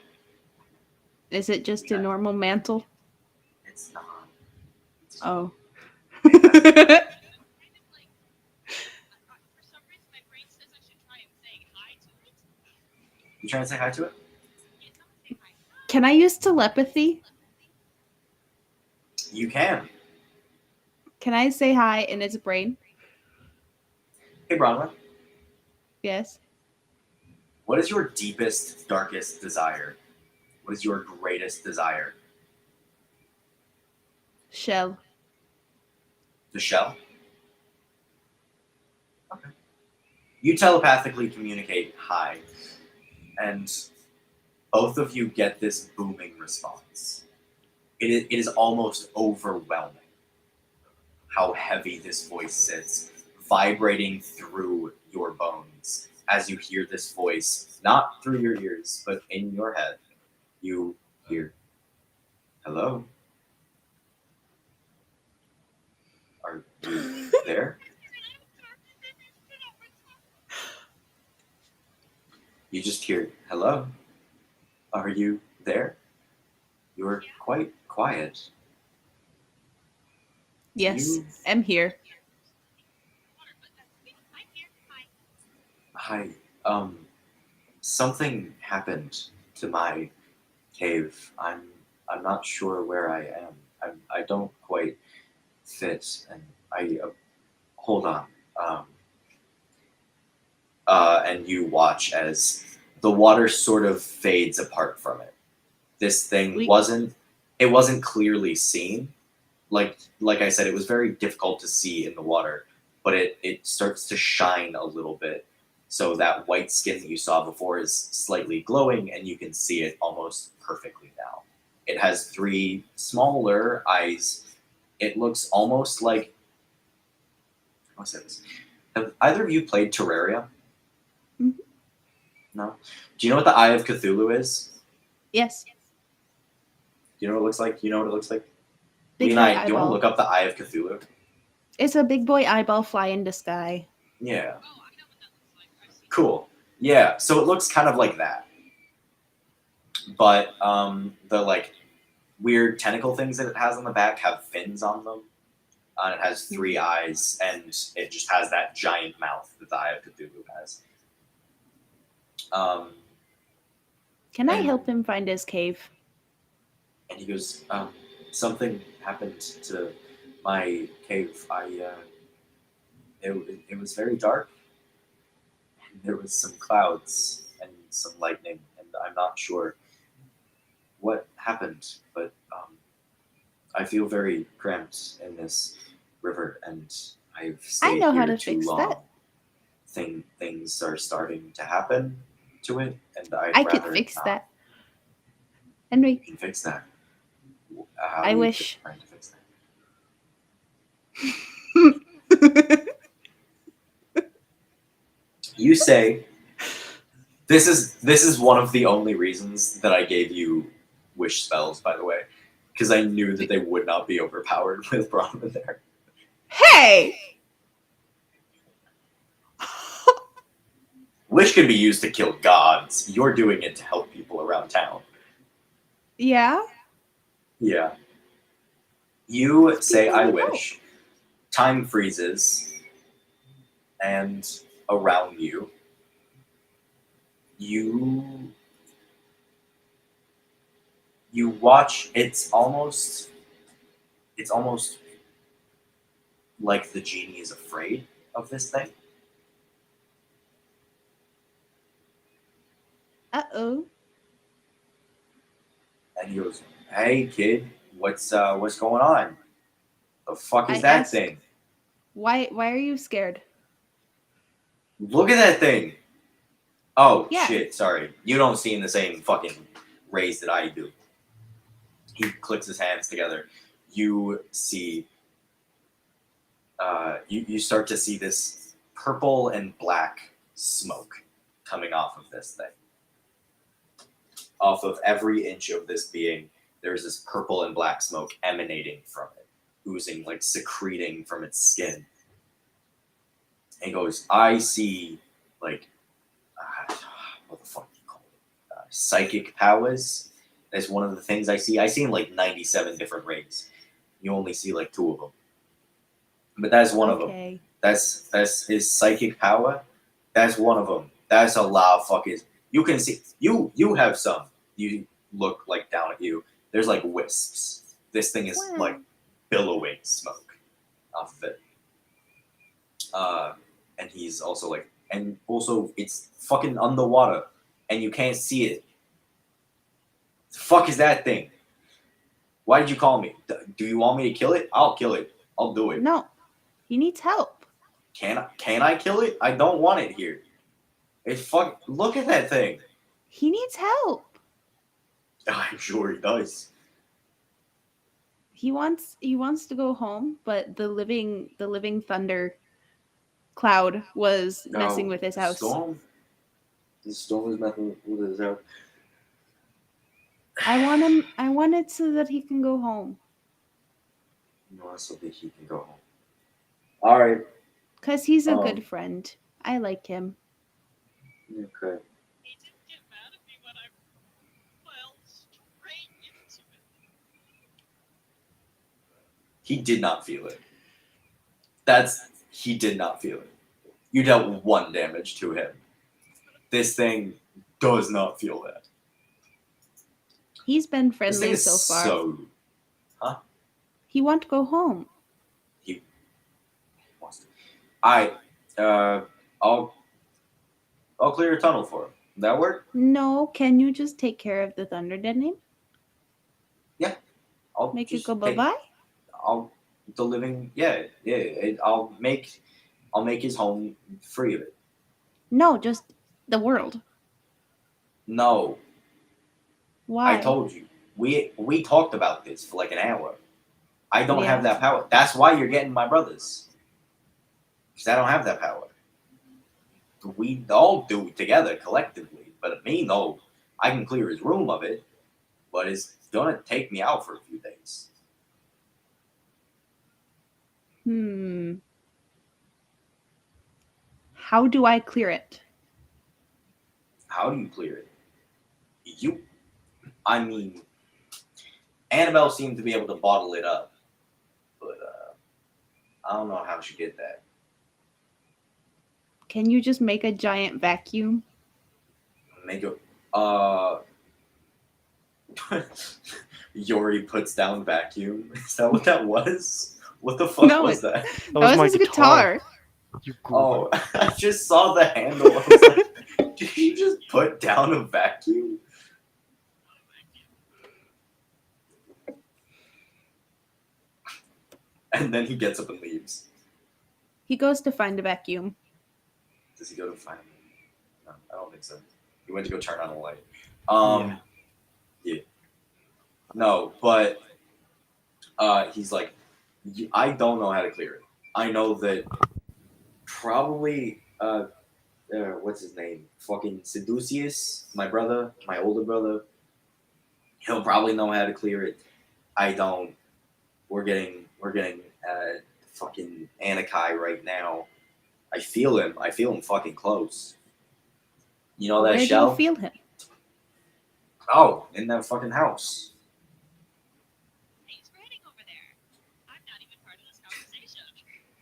S3: Is it just a normal mantle?
S1: it's not.
S3: Oh.
S4: Kind of like, for some reason, my brain says I should try and say hi to it.
S1: You trying to say hi to it?
S4: Yeah, someone say hi.
S3: Can I use telepathy?
S1: You can.
S3: Can I say hi in its brain?
S1: Hey, Bronwyn,
S3: Yes.
S1: what is your deepest, darkest desire? What is your greatest desire?
S3: Shell.
S1: The shell? Okay. You telepathically communicate hi, and both of you get this booming response. It is almost overwhelming how heavy this voice sits, vibrating through your bones as you hear this voice, not through your ears, but in your head. You hear, hello? Are you there? You just hear, hello? Are you there? You're quite quiet.
S3: Yes,
S1: You,
S3: I'm here.
S4: I'm here. Hi.
S1: hi, something happened to my cave. I'm not sure where I am. I don't quite fit, and I hold on. Um, and you watch as the water sort of fades apart from it. This thing
S3: We-
S1: wasn't clearly seen. Like I said, it was very difficult to see in the water, but it starts to shine a little bit. So that white skin that you saw before is slightly glowing, and you can see it almost perfectly now. It has 3 smaller eyes. It looks almost like. How do I say this? Have either of you played Terraria?
S3: Mhm.
S1: No. Do you know what the Eye of Cthulhu is?
S3: Yes,
S1: Do you know what it looks like? You know what it looks like?
S3: big boy
S1: Leonide, do you want to
S3: eyeball.
S1: look up the Eye of Cthulhu?
S3: It's a big boy eyeball fly in the sky.
S1: Yeah.
S4: Oh, I know what that looks like. I've seen
S1: Cool. Yeah. So it looks kind of like that, but the like weird tentacle things that it has on the back have fins on them. And it has 3 eyes, and it just has that giant mouth that the Eye of Cthulhu has. Um,
S3: Can I
S1: And-
S3: help him find his cave?
S1: and he goes, something happened to my cave. It was very dark. And there was some clouds and some lightning, and I'm not sure what happened, but I feel very cramped in this river, and I've stayed
S3: know how
S1: here
S3: to
S1: too
S3: fix
S1: long.
S3: that.
S1: Things are starting to happen to it, and I'd
S3: I could
S1: rather
S3: fix
S1: not.
S3: that. Henry,
S1: You can fix that. How
S3: I
S1: do you
S3: wish.
S1: trying to fix that? You say this is one of the only reasons that I gave you wish spells, by the way, because I knew that they would not be overpowered with Brahma there.
S3: Hey!
S1: Wish can be used to kill gods. You're doing it to help people around town.
S3: Yeah?
S1: Yeah. You say
S3: People
S1: I
S3: need
S1: wish. Time freezes, and around you, you watch. It's almost like the genie is afraid of this thing.
S3: Uh-oh.
S1: And he goes, "Hey kid, what's going on? The fuck is
S3: I
S1: that
S3: ask-
S1: thing?
S3: Why are you scared?
S1: Look at that thing! Oh
S3: Yeah.
S1: shit, sorry. You don't see in the same fucking rays that I do." He clicks his hands together. You see you start to see this purple and black smoke coming off of this thing. Off of every inch of this being, there's this purple and black smoke emanating from it, oozing, like secreting from its skin. And he goes, I see, like, what the fuck do you call it? Psychic powers. That's one of the things I see. I see like 97 different rays. You only see like 2 of them. But that's one of them.
S3: Okay.
S1: That's his psychic power. That's one of them. That's a lot of fucking. You can see you have some. You look like down at you. There's like wisps. This thing is
S3: Wow.
S1: like billowing smoke off of it. And he's also like, and also it's fucking underwater, and you can't see it. The fuck is that thing? Why did you call me? Do you want me to kill it? I'll kill it. I'll do it.
S3: No. He needs help.
S1: Can I kill it? I don't want it here. It's fuck. Look at that thing.
S3: He needs help.
S1: I'm sure he does.
S3: He wants to go home, but the living thunder cloud was messing with his house.
S1: Storm. The storm is messing with his house.
S3: I want it so that he can go home.
S1: No, I still think he can go home. All right.
S3: Cause he's a good friend. I like him.
S1: Okay.
S4: He didn't get mad at me when I fell straight into it.
S1: He did not feel it. He did not feel it. You dealt 1 damage to him. This thing does not feel that.
S3: He's been
S1: This
S3: friendly
S1: thing is
S3: so far.
S1: so.
S3: He wants to go home.
S1: He wants to. I'll clear a tunnel for him. That work?
S3: No, can you just take care of the thunder deadening?
S1: I'll
S3: Make it
S1: just
S3: go
S1: take-
S3: bye-bye?
S1: I'll the living. Yeah. I'll make his home free of it.
S3: No, just the world.
S1: No,
S3: Why?
S1: I told you. We talked about this for like an hour. I don't
S3: Yeah.
S1: have that power. That's why you're getting my brothers. Because I don't have that power. We all do it together collectively. But me, no. I can clear his room of it. But it's gonna take me out for a few days.
S3: How do I clear it?
S1: How do you clear it? I mean, Annabelle seemed to be able to bottle it up. But I don't know how she did that.
S3: Can you just make a giant vacuum?
S1: Make it. Yori puts down vacuum. Is that what that was? What the fuck
S3: No,
S1: was that?
S2: That was my
S3: his
S2: guitar. You
S1: Oh,
S2: goober.
S1: I just saw the handle. I was like, did he just put down a vacuum? And then he gets up and leaves.
S3: He goes to find a vacuum.
S1: Does he go to find him? No, I don't think so. He went to go turn on a light. Yeah. No, but he's like, I don't know how to clear it. I know that probably what's his name? Fucking Seducius, my brother, my older brother. He'll probably know how to clear it. I don't. We're getting fucking Anakai right now. I feel him. I feel him fucking close. You know that
S3: Where
S1: shell?
S3: do you feel him?
S1: Oh, in that fucking house.
S4: Thanks for heading over there. I'm not even part of this conversation.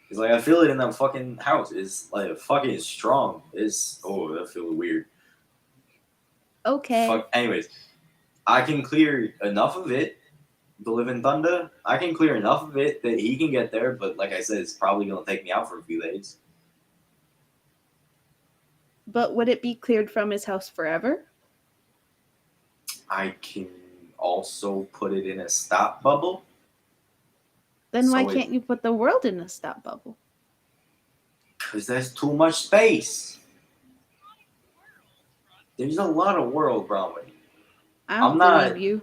S1: He's like, I feel it in that fucking house. It's like fucking strong. That feels weird.
S3: Okay.
S1: Fuck. Anyways, I can clear enough of it. The living thunder. I can clear enough of it that he can get there. But like I said, it's probably gonna take me out for a few days.
S3: But would it be cleared from his house forever?
S1: I can also put it in a stop bubble.
S3: Then why
S1: So
S3: can't you put the world in a stop bubble?
S1: Because there's too much space. There's a lot of world, Bronwyn.
S3: I don't
S1: I'm not-
S3: believe you.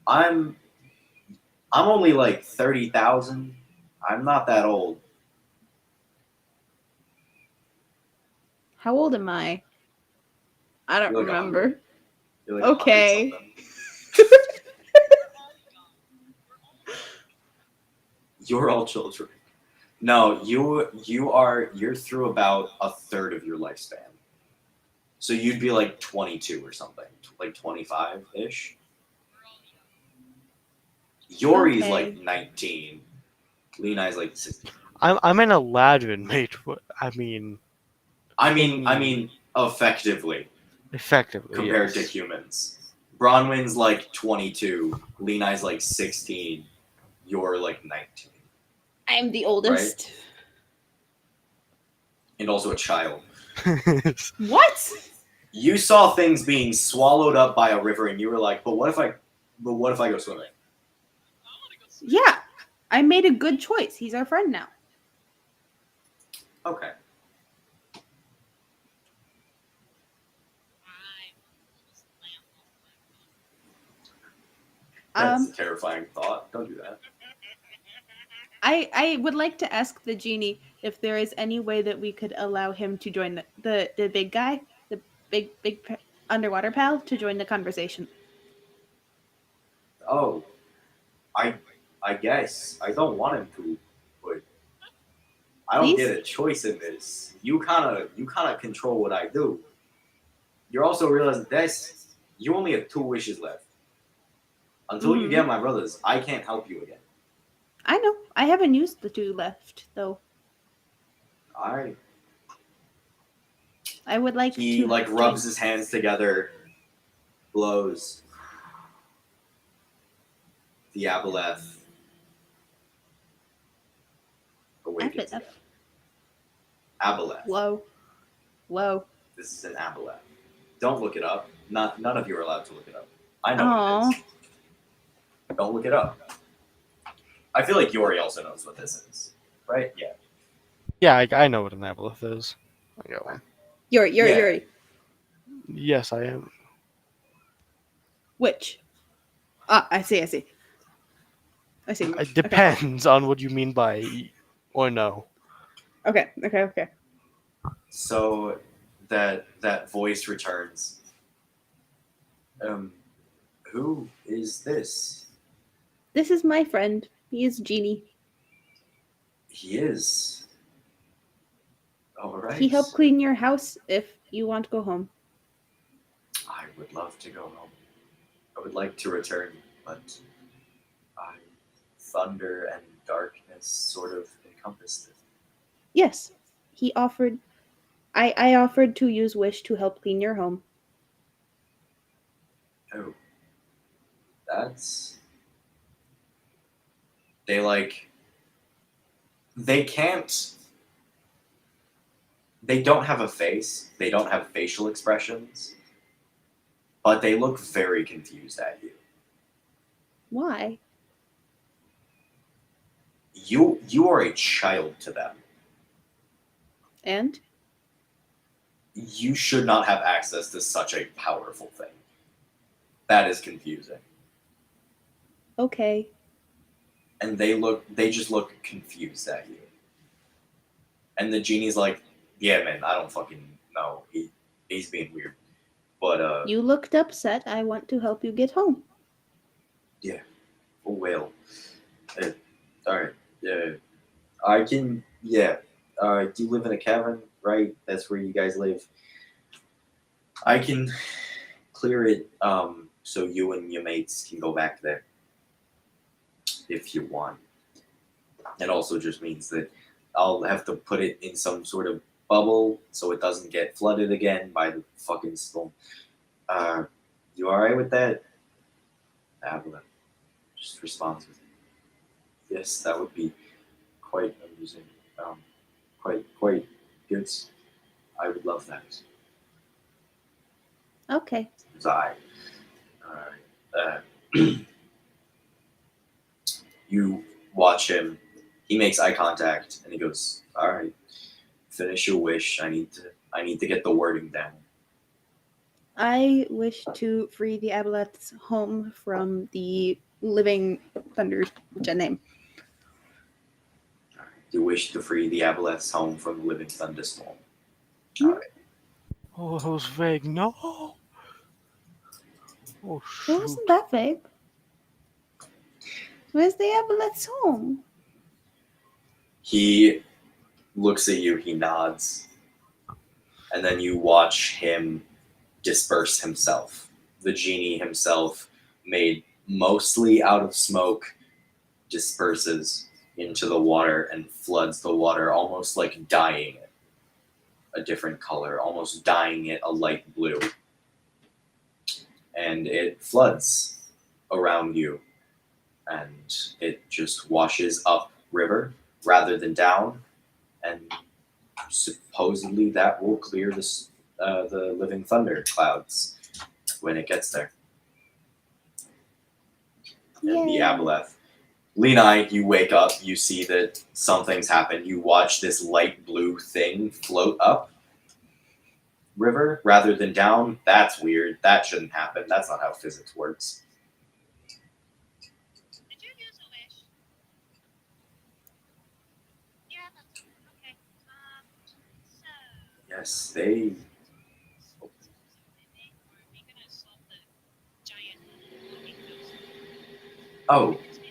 S1: I'm only like 30,000. I'm not that old.
S3: How old am I? I don't
S1: You're like
S3: remember.
S1: You're like
S3: Okay.
S1: 100 something. You're all children. No, you're through about a third of your lifespan. So you'd be like 22 or something, like 25-ish. Yori's
S3: Okay.
S1: like 19. Leoni's like 16.
S2: I'm an Aladdin, mate. I mean,
S1: Effectively
S2: effectively.
S1: compared to
S2: yes.
S1: humans. Bronwyn's like 22. Leoni's like 16. You're like 19.
S3: I'm the oldest.
S1: And also a child.
S3: What?
S1: You saw things being swallowed up by a river, and you were like, "But what if I go swimming?"
S3: Yeah. I made a good choice. He's our friend now.
S1: Okay.
S4: I almost lamp off my
S1: That's
S3: Um,
S1: a terrifying thought. Don't do that.
S3: I would like to ask the genie if there is any way that we could allow him to join the big guy, the big underwater pal, to join the conversation.
S1: Oh, I I guess I don't want him to, but I don't
S3: Please?
S1: get a choice in this. You kind of control what I do. You're also realizing this. You only have 2 wishes left. Until you
S3: Mhm.
S1: get my brothers, I can't help you again.
S3: I know. I haven't used the 2 left though.
S1: I
S3: I would like
S1: He
S3: to
S1: like
S3: join.
S1: rubs his hands together, blows. The aboleth awakens again.
S3: F.
S1: Aboleth.
S3: Whoa. Whoa.
S1: This is an aboleth. Don't look it up. None of you are allowed to look it up. I know
S3: Aw.
S1: what it is. Don't look it up. I feel like Yori also knows what this is, right? Yeah.
S2: Yeah, I know what an aboleth is. I got one.
S3: Yuri.
S1: Yeah.
S2: Yes, I am.
S3: Which? Ah, I see. I see.
S2: It
S3: Okay.
S2: depends on what you mean by or no.
S3: Okay.
S1: So that voice returns. Who is this?
S3: This is my friend. He is Genie.
S1: He is. All right.
S3: He helped clean your house if you want to go home.
S1: I would love to go home. I would like to return, but thunder and darkness sort of encompassed it.
S3: Yes. He offered I offered to use Wish to help clean your home.
S1: Oh, that's. They can't. They don't have a face. They don't have facial expressions, but they look very confused at you.
S3: Why?
S1: You are a child to them.
S3: And?
S1: You should not have access to such a powerful thing. That is confusing.
S3: Okay.
S1: And they just look confused at you. And the genie's like, yeah, man, I don't fucking know. He's being weird. But
S3: You looked upset. I want to help you get home.
S1: yeah. Oh well. Alright. Yeah. I can yeah. Do you live in a cavern, right? That's where you guys live. I can clear it, so you and your mates can go back there. If you want. It also just means that I'll have to put it in some sort of bubble so it doesn't get flooded again by the fucking storm. You alright with that? Abla just responds with, yes, that would be quite amusing. Quite good. I would love that.
S3: Okay.
S1: Zai. Alright. You watch him. He makes eye contact and he goes, alright, finish your wish. I need to get the wording down.
S3: I wish to free the Aboleth's home from the living thunder name.
S1: You wish to free the Aboleth's home from the living thunderstorm.
S3: Hmm?
S1: Alright.
S2: Oh, that was vague. No. Oh
S3: It
S2: shoot.
S3: wasn't that vague. Where's the Aboleth's home?
S1: He looks at you, he nods, and then you watch him disperse himself. The genie himself, made mostly out of smoke, disperses into the water and floods the water, almost like dyeing it a different color, almost dyeing it a light blue. And it floods around you, and it just washes up river rather than down, and supposedly that will clear the living thunder clouds when it gets there. And the
S3: Yay.
S1: aboleth Lenai, you wake up, you see that something's happened. You watch this light blue thing float up river rather than down. That's weird. That shouldn't happen. That's not how physics works.
S4: Did you use a wish? Yeah, that's okay. So.
S1: Yes, they.
S4: Are we gonna solve the giant looking ghost?
S1: Oh,
S4: It's been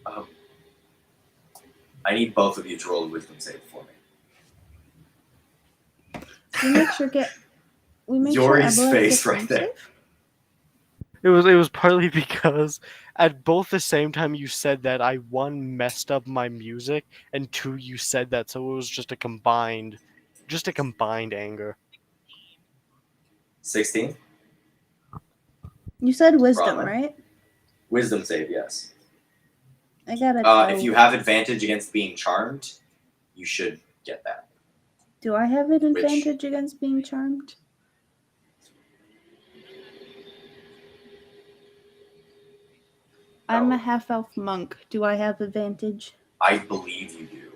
S4: out there.
S1: I need both of you to roll a wisdom save for me.
S3: We make sure
S1: Yori's
S3: Evelyn
S1: face
S3: gets
S1: right
S3: home
S1: there.
S3: safe.
S2: It was partly because at both the same time you said that, I one messed up my music, and two you said that, so it was just a combined anger.
S1: 16?
S3: You said wisdom,
S1: Bronwyn?
S3: right?
S1: Wisdom save, yes.
S3: I got a 12.
S1: If you have advantage against being charmed, you should get that.
S3: Do I have an advantage against being charmed? I'm
S1: No.
S3: a half-elf monk. Do I have advantage?
S1: I believe you do.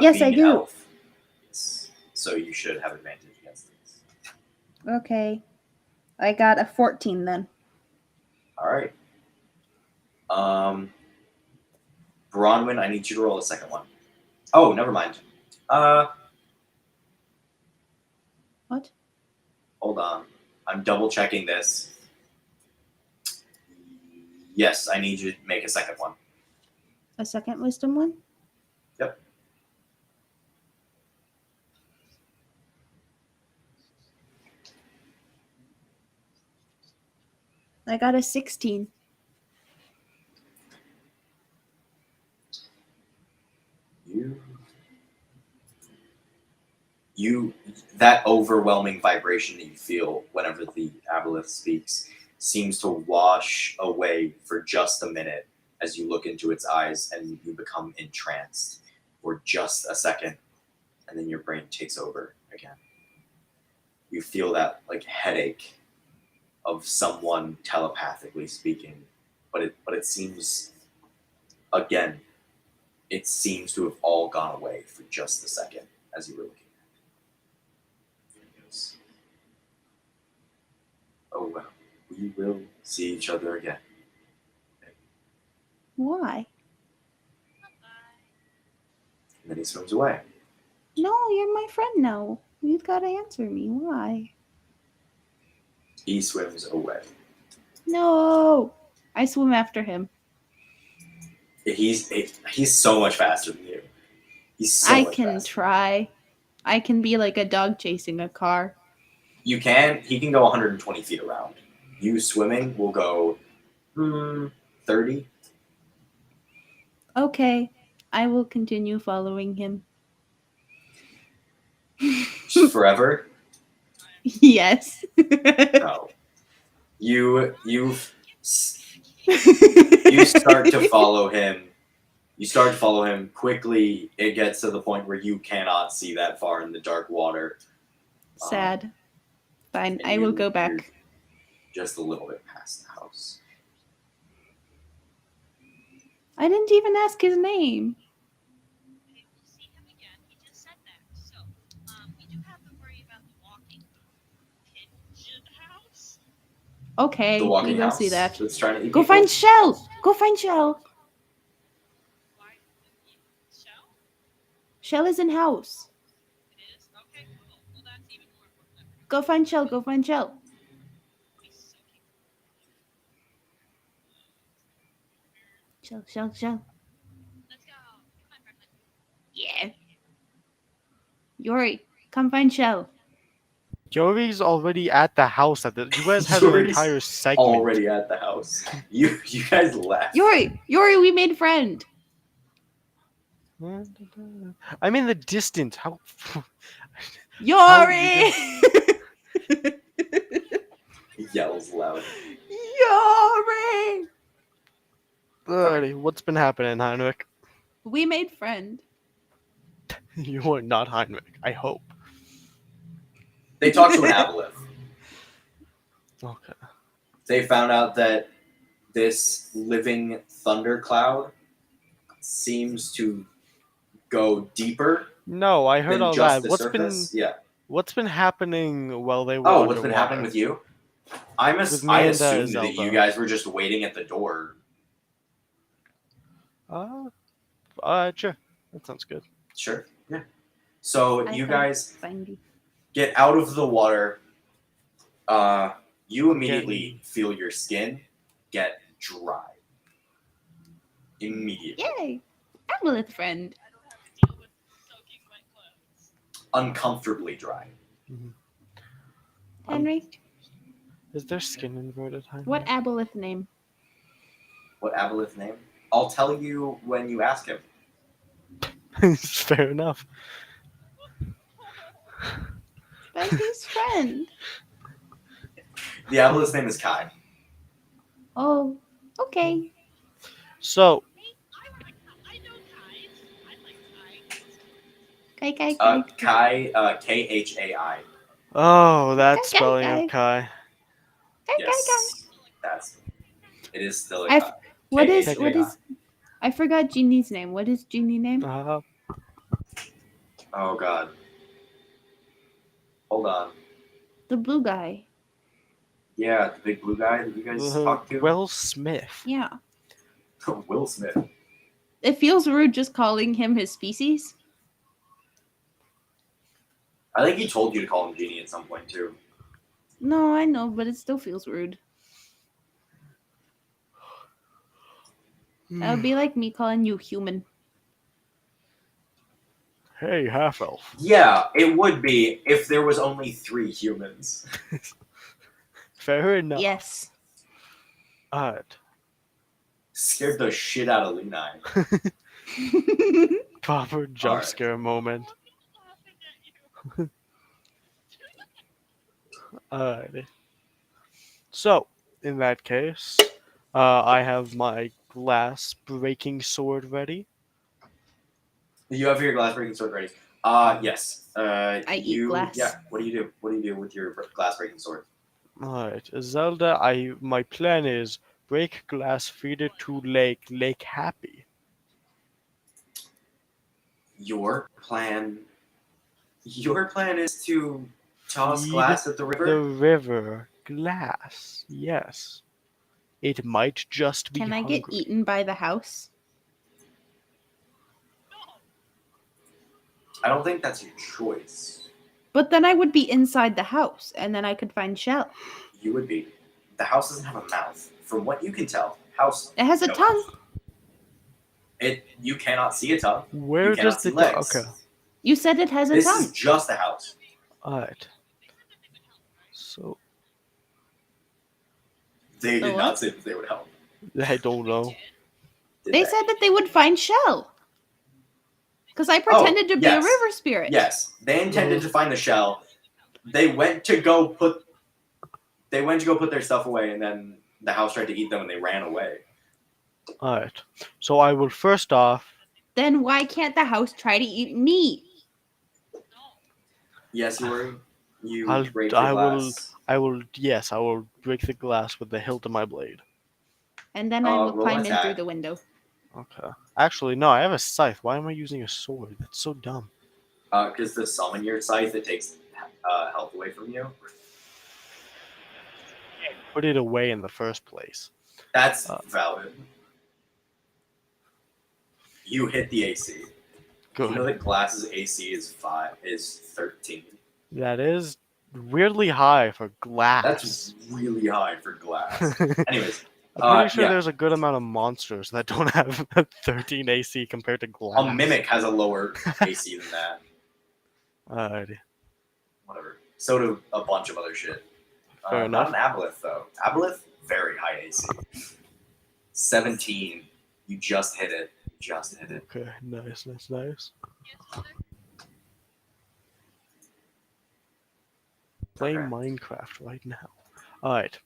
S3: Yes,
S1: being
S3: I do.
S1: Elf, so you should have advantage against this.
S3: Okay. I got a 14 then.
S1: All right. Bronwyn, I need you to roll a second one. Oh, never mind.
S3: What?
S1: Hold on. I'm double checking this. Yes, I need you to make a second one.
S3: A second wisdom one?
S1: Yep.
S3: I got a 16.
S1: You that overwhelming vibration that you feel whenever the aboleth speaks seems to wash away for just a minute as you look into its eyes and you become entranced for just a second, and then your brain takes over again. You feel that like headache of someone telepathically speaking, but it seems again, it seems to have all gone away for just a second as you were looking. Oh well, we will see each other again.
S3: Why?
S1: And then he swims away.
S3: No, you're my friend now. You've got to answer me. Why?
S1: He swims away.
S3: No! I swim after him.
S1: He's so much faster than you. He's so
S3: I
S1: much
S3: can
S1: faster.
S3: try. I can be like a dog chasing a car.
S1: He can go 120 feet around. You swimming will go 30.
S3: Okay, I will continue following him.
S1: Forever?
S3: Yes.
S1: No. You start to follow him. You start to follow him quickly. It gets to the point where you cannot see that far in the dark water.
S3: Sad. Fine,
S1: And
S3: I will go
S1: you're
S3: back.
S1: just a little bit past the house.
S3: I didn't even ask his name.
S4: Okay, we'll see him again. He just said that. So, we do have to worry about the walking pigeon house.
S3: Okay,
S1: The walking
S3: we will
S1: house
S3: see that.
S1: that's trying to eat
S3: Go
S1: people?
S3: find Shell! Go find Shell!
S4: Why would you show?
S3: Shell is in house.
S4: It is? Okay, cool. Well, that's even more important.
S3: Go find Shell, go find Shell.
S4: Be soaking.
S3: Shell.
S4: Let's go. Come on, Brooklyn.
S3: Yeah. Yori, come find Shell.
S2: Yori's already at the house. You guys had an
S1: Yori's
S2: entire segment.
S1: Already at the house. You guys left.
S3: Yori, we made friend.
S2: I'm in the distance. How?
S3: Yori!
S1: He yells loud.
S3: Yori!
S2: Alrighty, what's been happening, Heinrich?
S3: We made friend.
S2: You are not Heinrich, I hope.
S1: They talk to an aboleth.
S2: Okay.
S1: They found out that this living thundercloud seems to go deeper
S2: No, I heard
S1: than
S2: all
S1: just
S2: that.
S1: the surface. Yeah.
S2: What's been happening while they were
S1: Oh,
S2: underwater?
S1: what's been happening with you?
S2: With me
S1: I
S2: and,
S1: assumed that
S2: Zelda.
S1: you guys were just waiting at the door.
S2: Sure. That sounds good.
S1: Sure. Yeah. So
S3: I
S1: you
S3: thought
S1: guys
S3: find you.
S1: get out of the water. You
S2: I'm
S1: immediately
S2: getting-
S1: feel your skin get dry. Immediately.
S3: Yay! Amulet friend.
S4: I don't have to deal with soaking wet clothes.
S1: Uncomfortably dry.
S3: Henry,
S2: Is there skin inverted?
S3: what aboleth name?
S1: What aboleth name? I'll tell you when you ask him.
S2: Fair enough.
S3: Spanky's friend.
S1: The aboleth's name is Kai.
S3: Oh, okay.
S2: So,
S4: I know Kais. I like Kai.
S3: Kai.
S1: Khai.
S2: oh, that
S3: Kai,
S2: spelling
S3: Kai.
S2: of Kai.
S1: Yes. It is still a
S3: I
S1: Kai.
S3: f- What is
S1: K-H-A-I.
S3: what is? I forgot Genie's name. What is Genie name?
S1: Oh god. Hold on.
S3: The blue guy.
S1: Yeah, the big blue guy that you guys talked to.
S2: Will Smith.
S3: Yeah.
S1: Will Smith.
S3: It feels rude just calling him his species.
S1: I think he told you to call him Genie at some point too.
S3: No, I know, but it still feels rude. That would be like me calling you human.
S2: Hey, half elf.
S1: Yeah, it would be if there was only 3 humans.
S2: Fair enough.
S3: Yes.
S2: Alright.
S1: Scared the shit out of Lunai.
S2: Proper jump
S1: Alright.
S2: scare moment.
S4: Laughing at you.
S2: Alrighty. So, in that case, I have my glass breaking sword ready.
S1: You have your glass breaking sword ready. Yes.
S3: I eat glass.
S1: Yeah. What do you do? What do you do with your glass breaking sword?
S2: Alright, Zelda, my plan is break glass, feed it to Lake Happy.
S1: Your plan is to toss
S2: Feed
S1: glass at the river.
S2: The river glass. Yes. It might just be
S3: Can I
S2: hungry.
S3: get eaten by the house?
S1: I don't think that's your choice.
S3: But then I would be inside the house, and then I could find Shell.
S1: You would be. The house doesn't have a mouth. From what you can tell, house.
S3: It has a
S1: no
S3: tongue.
S1: mouth. You cannot see a tongue.
S2: Where
S1: You cannot
S2: does
S1: see
S2: the
S1: legs.
S2: okay?
S3: You said it has a
S1: This
S3: tongue.
S1: is just a house.
S2: Alright. So
S1: They
S3: The
S1: did
S3: what?
S1: not say that they would help.
S2: I don't know.
S1: Did
S3: They said that they would find Shell. Because I pretended to be
S1: yes.
S3: a river spirit.
S1: Yes, they intended to find the shell. They went to go put their stuff away, and then the house tried to eat them, and they ran away.
S2: Alright. So I will first off.
S3: Then why can't the house try to eat me?
S1: Yes, Yuri. You
S2: I'll-
S1: break
S2: I
S1: the
S2: will-
S1: glass.
S2: I will break the glass with the hilt of my blade.
S3: And then I will
S1: roll
S3: climb in
S1: attack.
S3: through the window.
S2: Okay. Actually, no, I have a scythe. Why am I using a sword? That's so dumb.
S1: Because to summon your scythe, it takes health away from you.
S2: Put it away in the first place.
S1: That's valid. You hit the AC.
S2: Good.
S1: You know that glass's AC is 13.
S2: That is weirdly high for glass.
S1: That's really high for glass. Anyways,
S2: I'm pretty sure
S1: yeah.
S2: there's a good amount of monsters that don't have 13 AC compared to glass.
S1: A mimic has a lower AC than that.
S2: Alrighty.
S1: Whatever. So do a bunch of other shit.
S2: Fair enough.
S1: Not an aboleth, though. Aboleth, very high AC. 17. You just hit it.
S2: Okay, nice.
S4: Yes, mother.
S2: Playing
S1: Okay.
S2: Minecraft right now. Alright.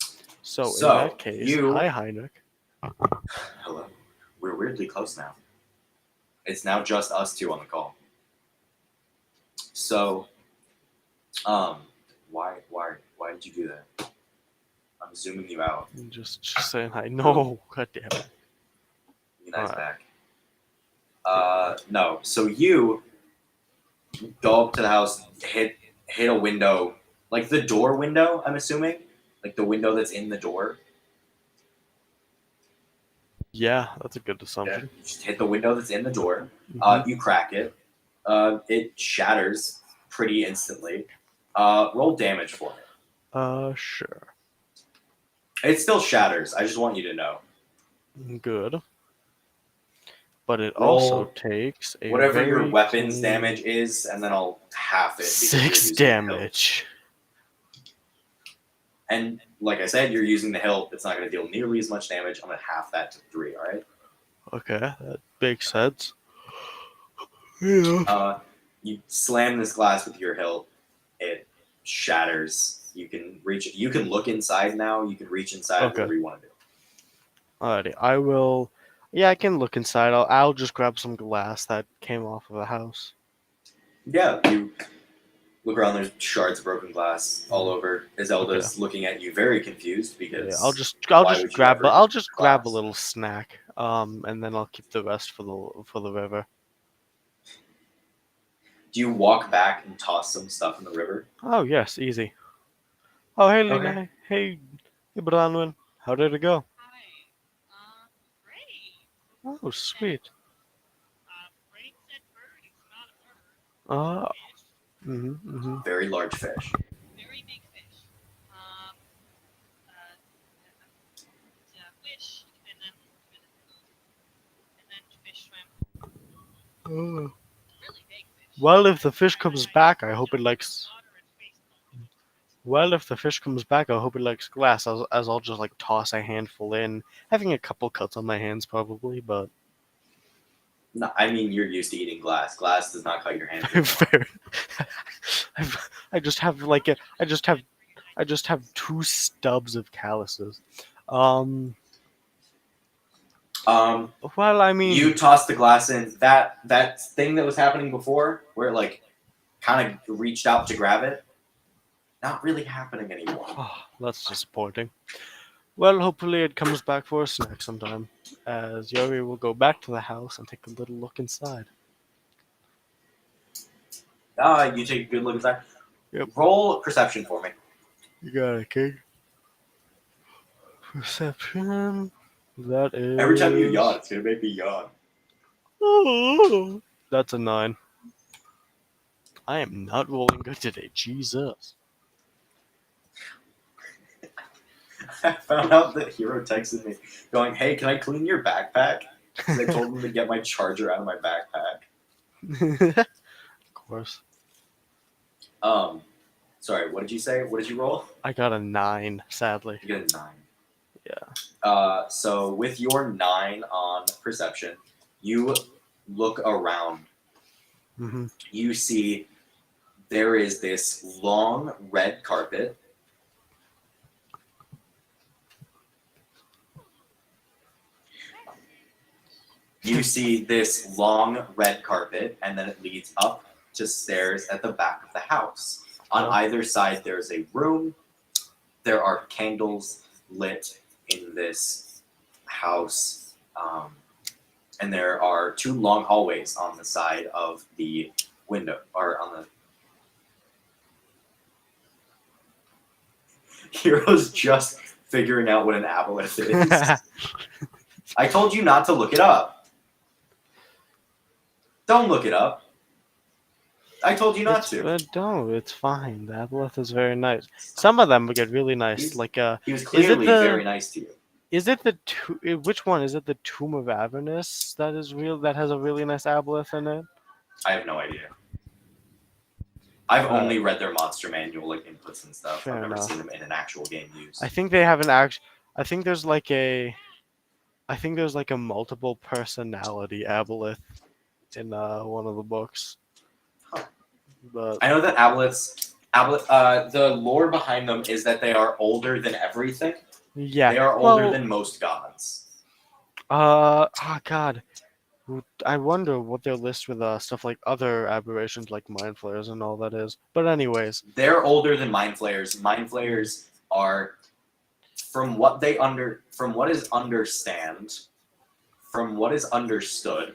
S2: So,
S1: So,
S2: in that case,
S1: you-
S2: hi Heinrich.
S1: Hello. We're weirdly close now. It's now just us two on the call. So, why did you do that? I'm zooming you out.
S2: Just saying hi. No, god damn it.
S1: Nice
S2: Alright.
S1: back. No. So you go up to the house, hit a window, like the door window. I'm assuming, like the window that's in the door.
S2: Yeah, that's a good
S1: Yeah.
S2: assumption.
S1: You just hit the window that's in the door.
S2: Mhm.
S1: You crack it. It shatters pretty instantly. Roll damage for me.
S2: Sure.
S1: It still shatters. I just want you to know.
S2: Good. But it
S1: Roll
S2: also takes a
S1: whatever your
S2: very
S1: weapons
S2: clean
S1: damage is, and then I'll half it because you're
S2: 6
S1: using the hilt.
S2: damage.
S1: And like I said, you're using the hilt. It's not going to deal nearly as much damage. I'm going to half that to 3. All right.
S2: Okay, that makes sense. Yeah.
S1: You slam this glass with your hilt. It shatters. You can reach. You can look inside now. You can reach inside.
S2: Okay.
S1: Whatever you want to do.
S2: Alrighty, I will. Yeah, I can look inside. I'll just grab some glass that came off of the house.
S1: Yeah. You look around. There's shards of broken glass all over. Iselda's looking at you, very confused because.
S2: Yeah, I'll just
S1: why would you
S2: grab.
S1: ever
S2: I'll
S1: use
S2: just grab a
S1: glass?
S2: little snack. And then I'll keep the rest for the river.
S1: Do you walk back and toss some stuff in the river?
S2: Oh yes, easy. Oh hey,
S1: Okay.
S2: Lina. Hey, Bronwyn. How did it go?
S4: Hi. Great.
S2: Oh sweet.
S4: Brain said bird. It's not a bird.
S2: Uh,
S4: Fish.
S1: Very large fish.
S4: Very big fish. Wish, and then fish swam.
S2: oh.
S4: Really big fish.
S2: Well, if the fish comes back, I hope it likes.
S4: Water and face palm.
S2: Well, if the fish comes back, I hope it likes glass. As I'll just like toss a handful in, having a couple cuts on my hands probably, but
S1: No, I mean you're used to eating glass. Glass does not cut your hands anymore.
S2: fair. I just have like a, I just have 2 stubs of calluses. Well, I mean,
S1: You tossed the glass in. That thing that was happening before, where it like kind of reached out to grab it, not really happening anymore.
S2: that's disappointing. Well, hopefully it comes back for a snack sometime, as Yuri will go back to the house and take a little look inside.
S1: You take a good look inside.
S2: Yep.
S1: Roll perception for me.
S2: You got it, King. Perception. That is.
S1: Every time you yawn, it's gonna make me yawn.
S2: Oh, that's a 9. I am not rolling good today. Jesus.
S1: I found out that Hero texted me going, "Hey, can I clean your backpack?" Because I told him to get my charger out of my backpack.
S2: Of course.
S1: Sorry, what did you say? What did you roll?
S2: I got a 9, sadly.
S1: You got a 9.
S2: Yeah.
S1: So with your 9 on perception, you look around.
S2: Mm-hmm.
S1: You see there is this long red carpet. You see this long red carpet, and then it leads up to stairs at the back of the house. On either side, there's a room. There are candles lit in this house, and there are 2 long hallways on the side of the window, or on the. Hero's just figuring out what an aboleth is. I told you not to look it up. Don't look it up. I told you not to.
S2: No, it's fine. The aboleth is very nice. Some of them get really nice.
S1: He's-
S2: Like
S1: He was clearly very nice to you.
S2: Is it the which one is it? The Tomb of Avernus that is real. That has a really nice aboleth in it.
S1: I have no idea. I've only read their monster manual, like inputs and stuff.
S2: Fair
S1: I've never
S2: enough.
S1: seen them in an actual game used.
S2: I think they have an act. I think there's like a. I think there's like a multiple personality aboleth in one of the books.
S1: Huh.
S2: But
S1: I know that the lore behind them is that they are older than everything.
S2: yeah,
S1: They are older than most gods.
S2: Oh God. I wonder what their list with stuff like other aberrations like mind flayers and all that is. But anyways,
S1: They're older than mind flayers. Mind flayers are from what is understood,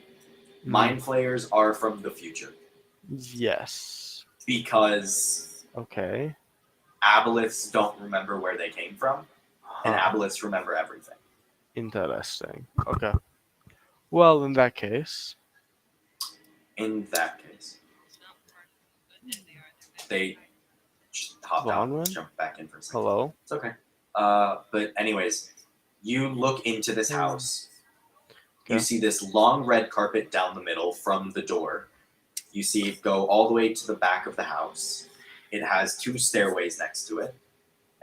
S1: mind flayers are from the future
S2: Yes.
S1: because
S2: Okay.
S1: aboleths don't remember where they came from, and
S2: Huh.
S1: aboleths remember everything.
S2: Interesting. Okay. Well, in that case,
S1: In that case,
S4: It's not part of good that they are. They're bad.
S1: they just hopped out,
S2: Vonwin?
S1: jumped back in for a second.
S2: Hello.
S1: It's okay. But anyways, you look into this house. You
S2: Okay.
S1: see this long red carpet down the middle from the door. You see it go all the way to the back of the house. It has 2 stairways next to it,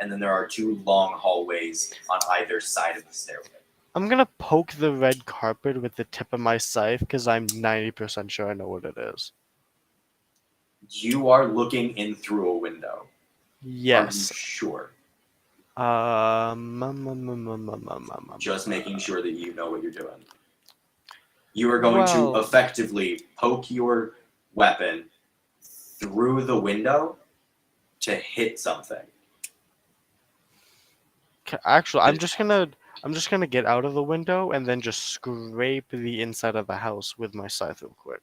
S1: and then there are 2 long hallways on either side of the stairway.
S2: I'm gonna poke the red carpet with the tip of my scythe because I'm 90% sure I know what it is.
S1: You are looking in through a window. Are you
S2: Yes.
S1: sure?
S2: Just
S1: Just making sure that you know what you're doing. You are going to
S2: Well-
S1: effectively poke your weapon through the window to hit something.
S2: Actually, I'm just gonna get out of the window and then just scrape the inside of the house with my scythe real quick.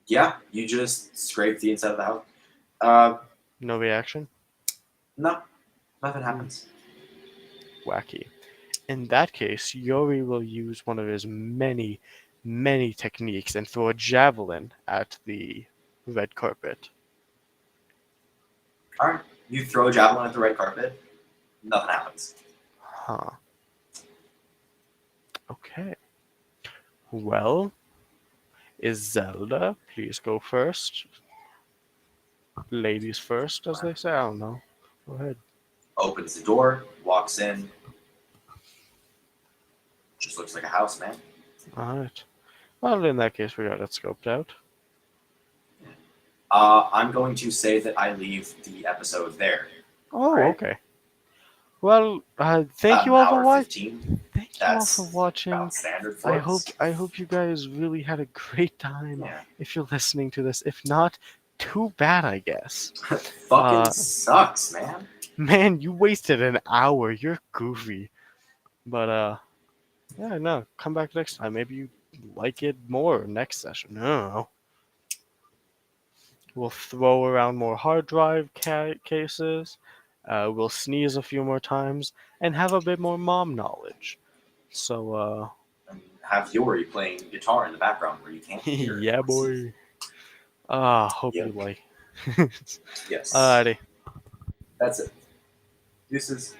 S1: Yeah, you just scrape the inside of the house.
S2: No reaction?
S1: No, nothing happens.
S2: Wacky. In that case, Yori will use one of his many, many techniques and throw a javelin at the red carpet.
S1: All right, you throw a javelin at the red carpet. Nothing happens.
S2: Huh. Okay. Well, is Zelda? Please go first. Ladies first, as they say. I don't know. Go ahead.
S1: Opens the door, walks in. Just looks like a house, man.
S2: Alright. Well, in that case, we got it scoped out.
S1: I'm going to say that I leave the episode there.
S2: Oh,
S1: Alright.
S2: okay. Well, thank you all for
S1: Hour
S2: watching.
S1: 15.
S2: Thank you all
S1: That's
S2: for watching.
S1: about standard for
S2: I
S1: us.
S2: hope you guys really had a great time.
S1: Yeah.
S2: If you're listening to this, if not, too bad, I guess.
S1: Fucking sucks, man.
S2: Man, you wasted an hour. You're goofy. But yeah, no. Come back next time. Maybe you like it more next session. I don't know. We'll throw around more hard drive cases. We'll sneeze a few more times and have a bit more mom knowledge. So,
S1: And have Yori playing guitar in the background where you can't hear.
S2: yeah, boy. Hope
S1: Yep.
S2: you like.
S1: Yes.
S2: Alrighty.
S1: That's it. Deuces.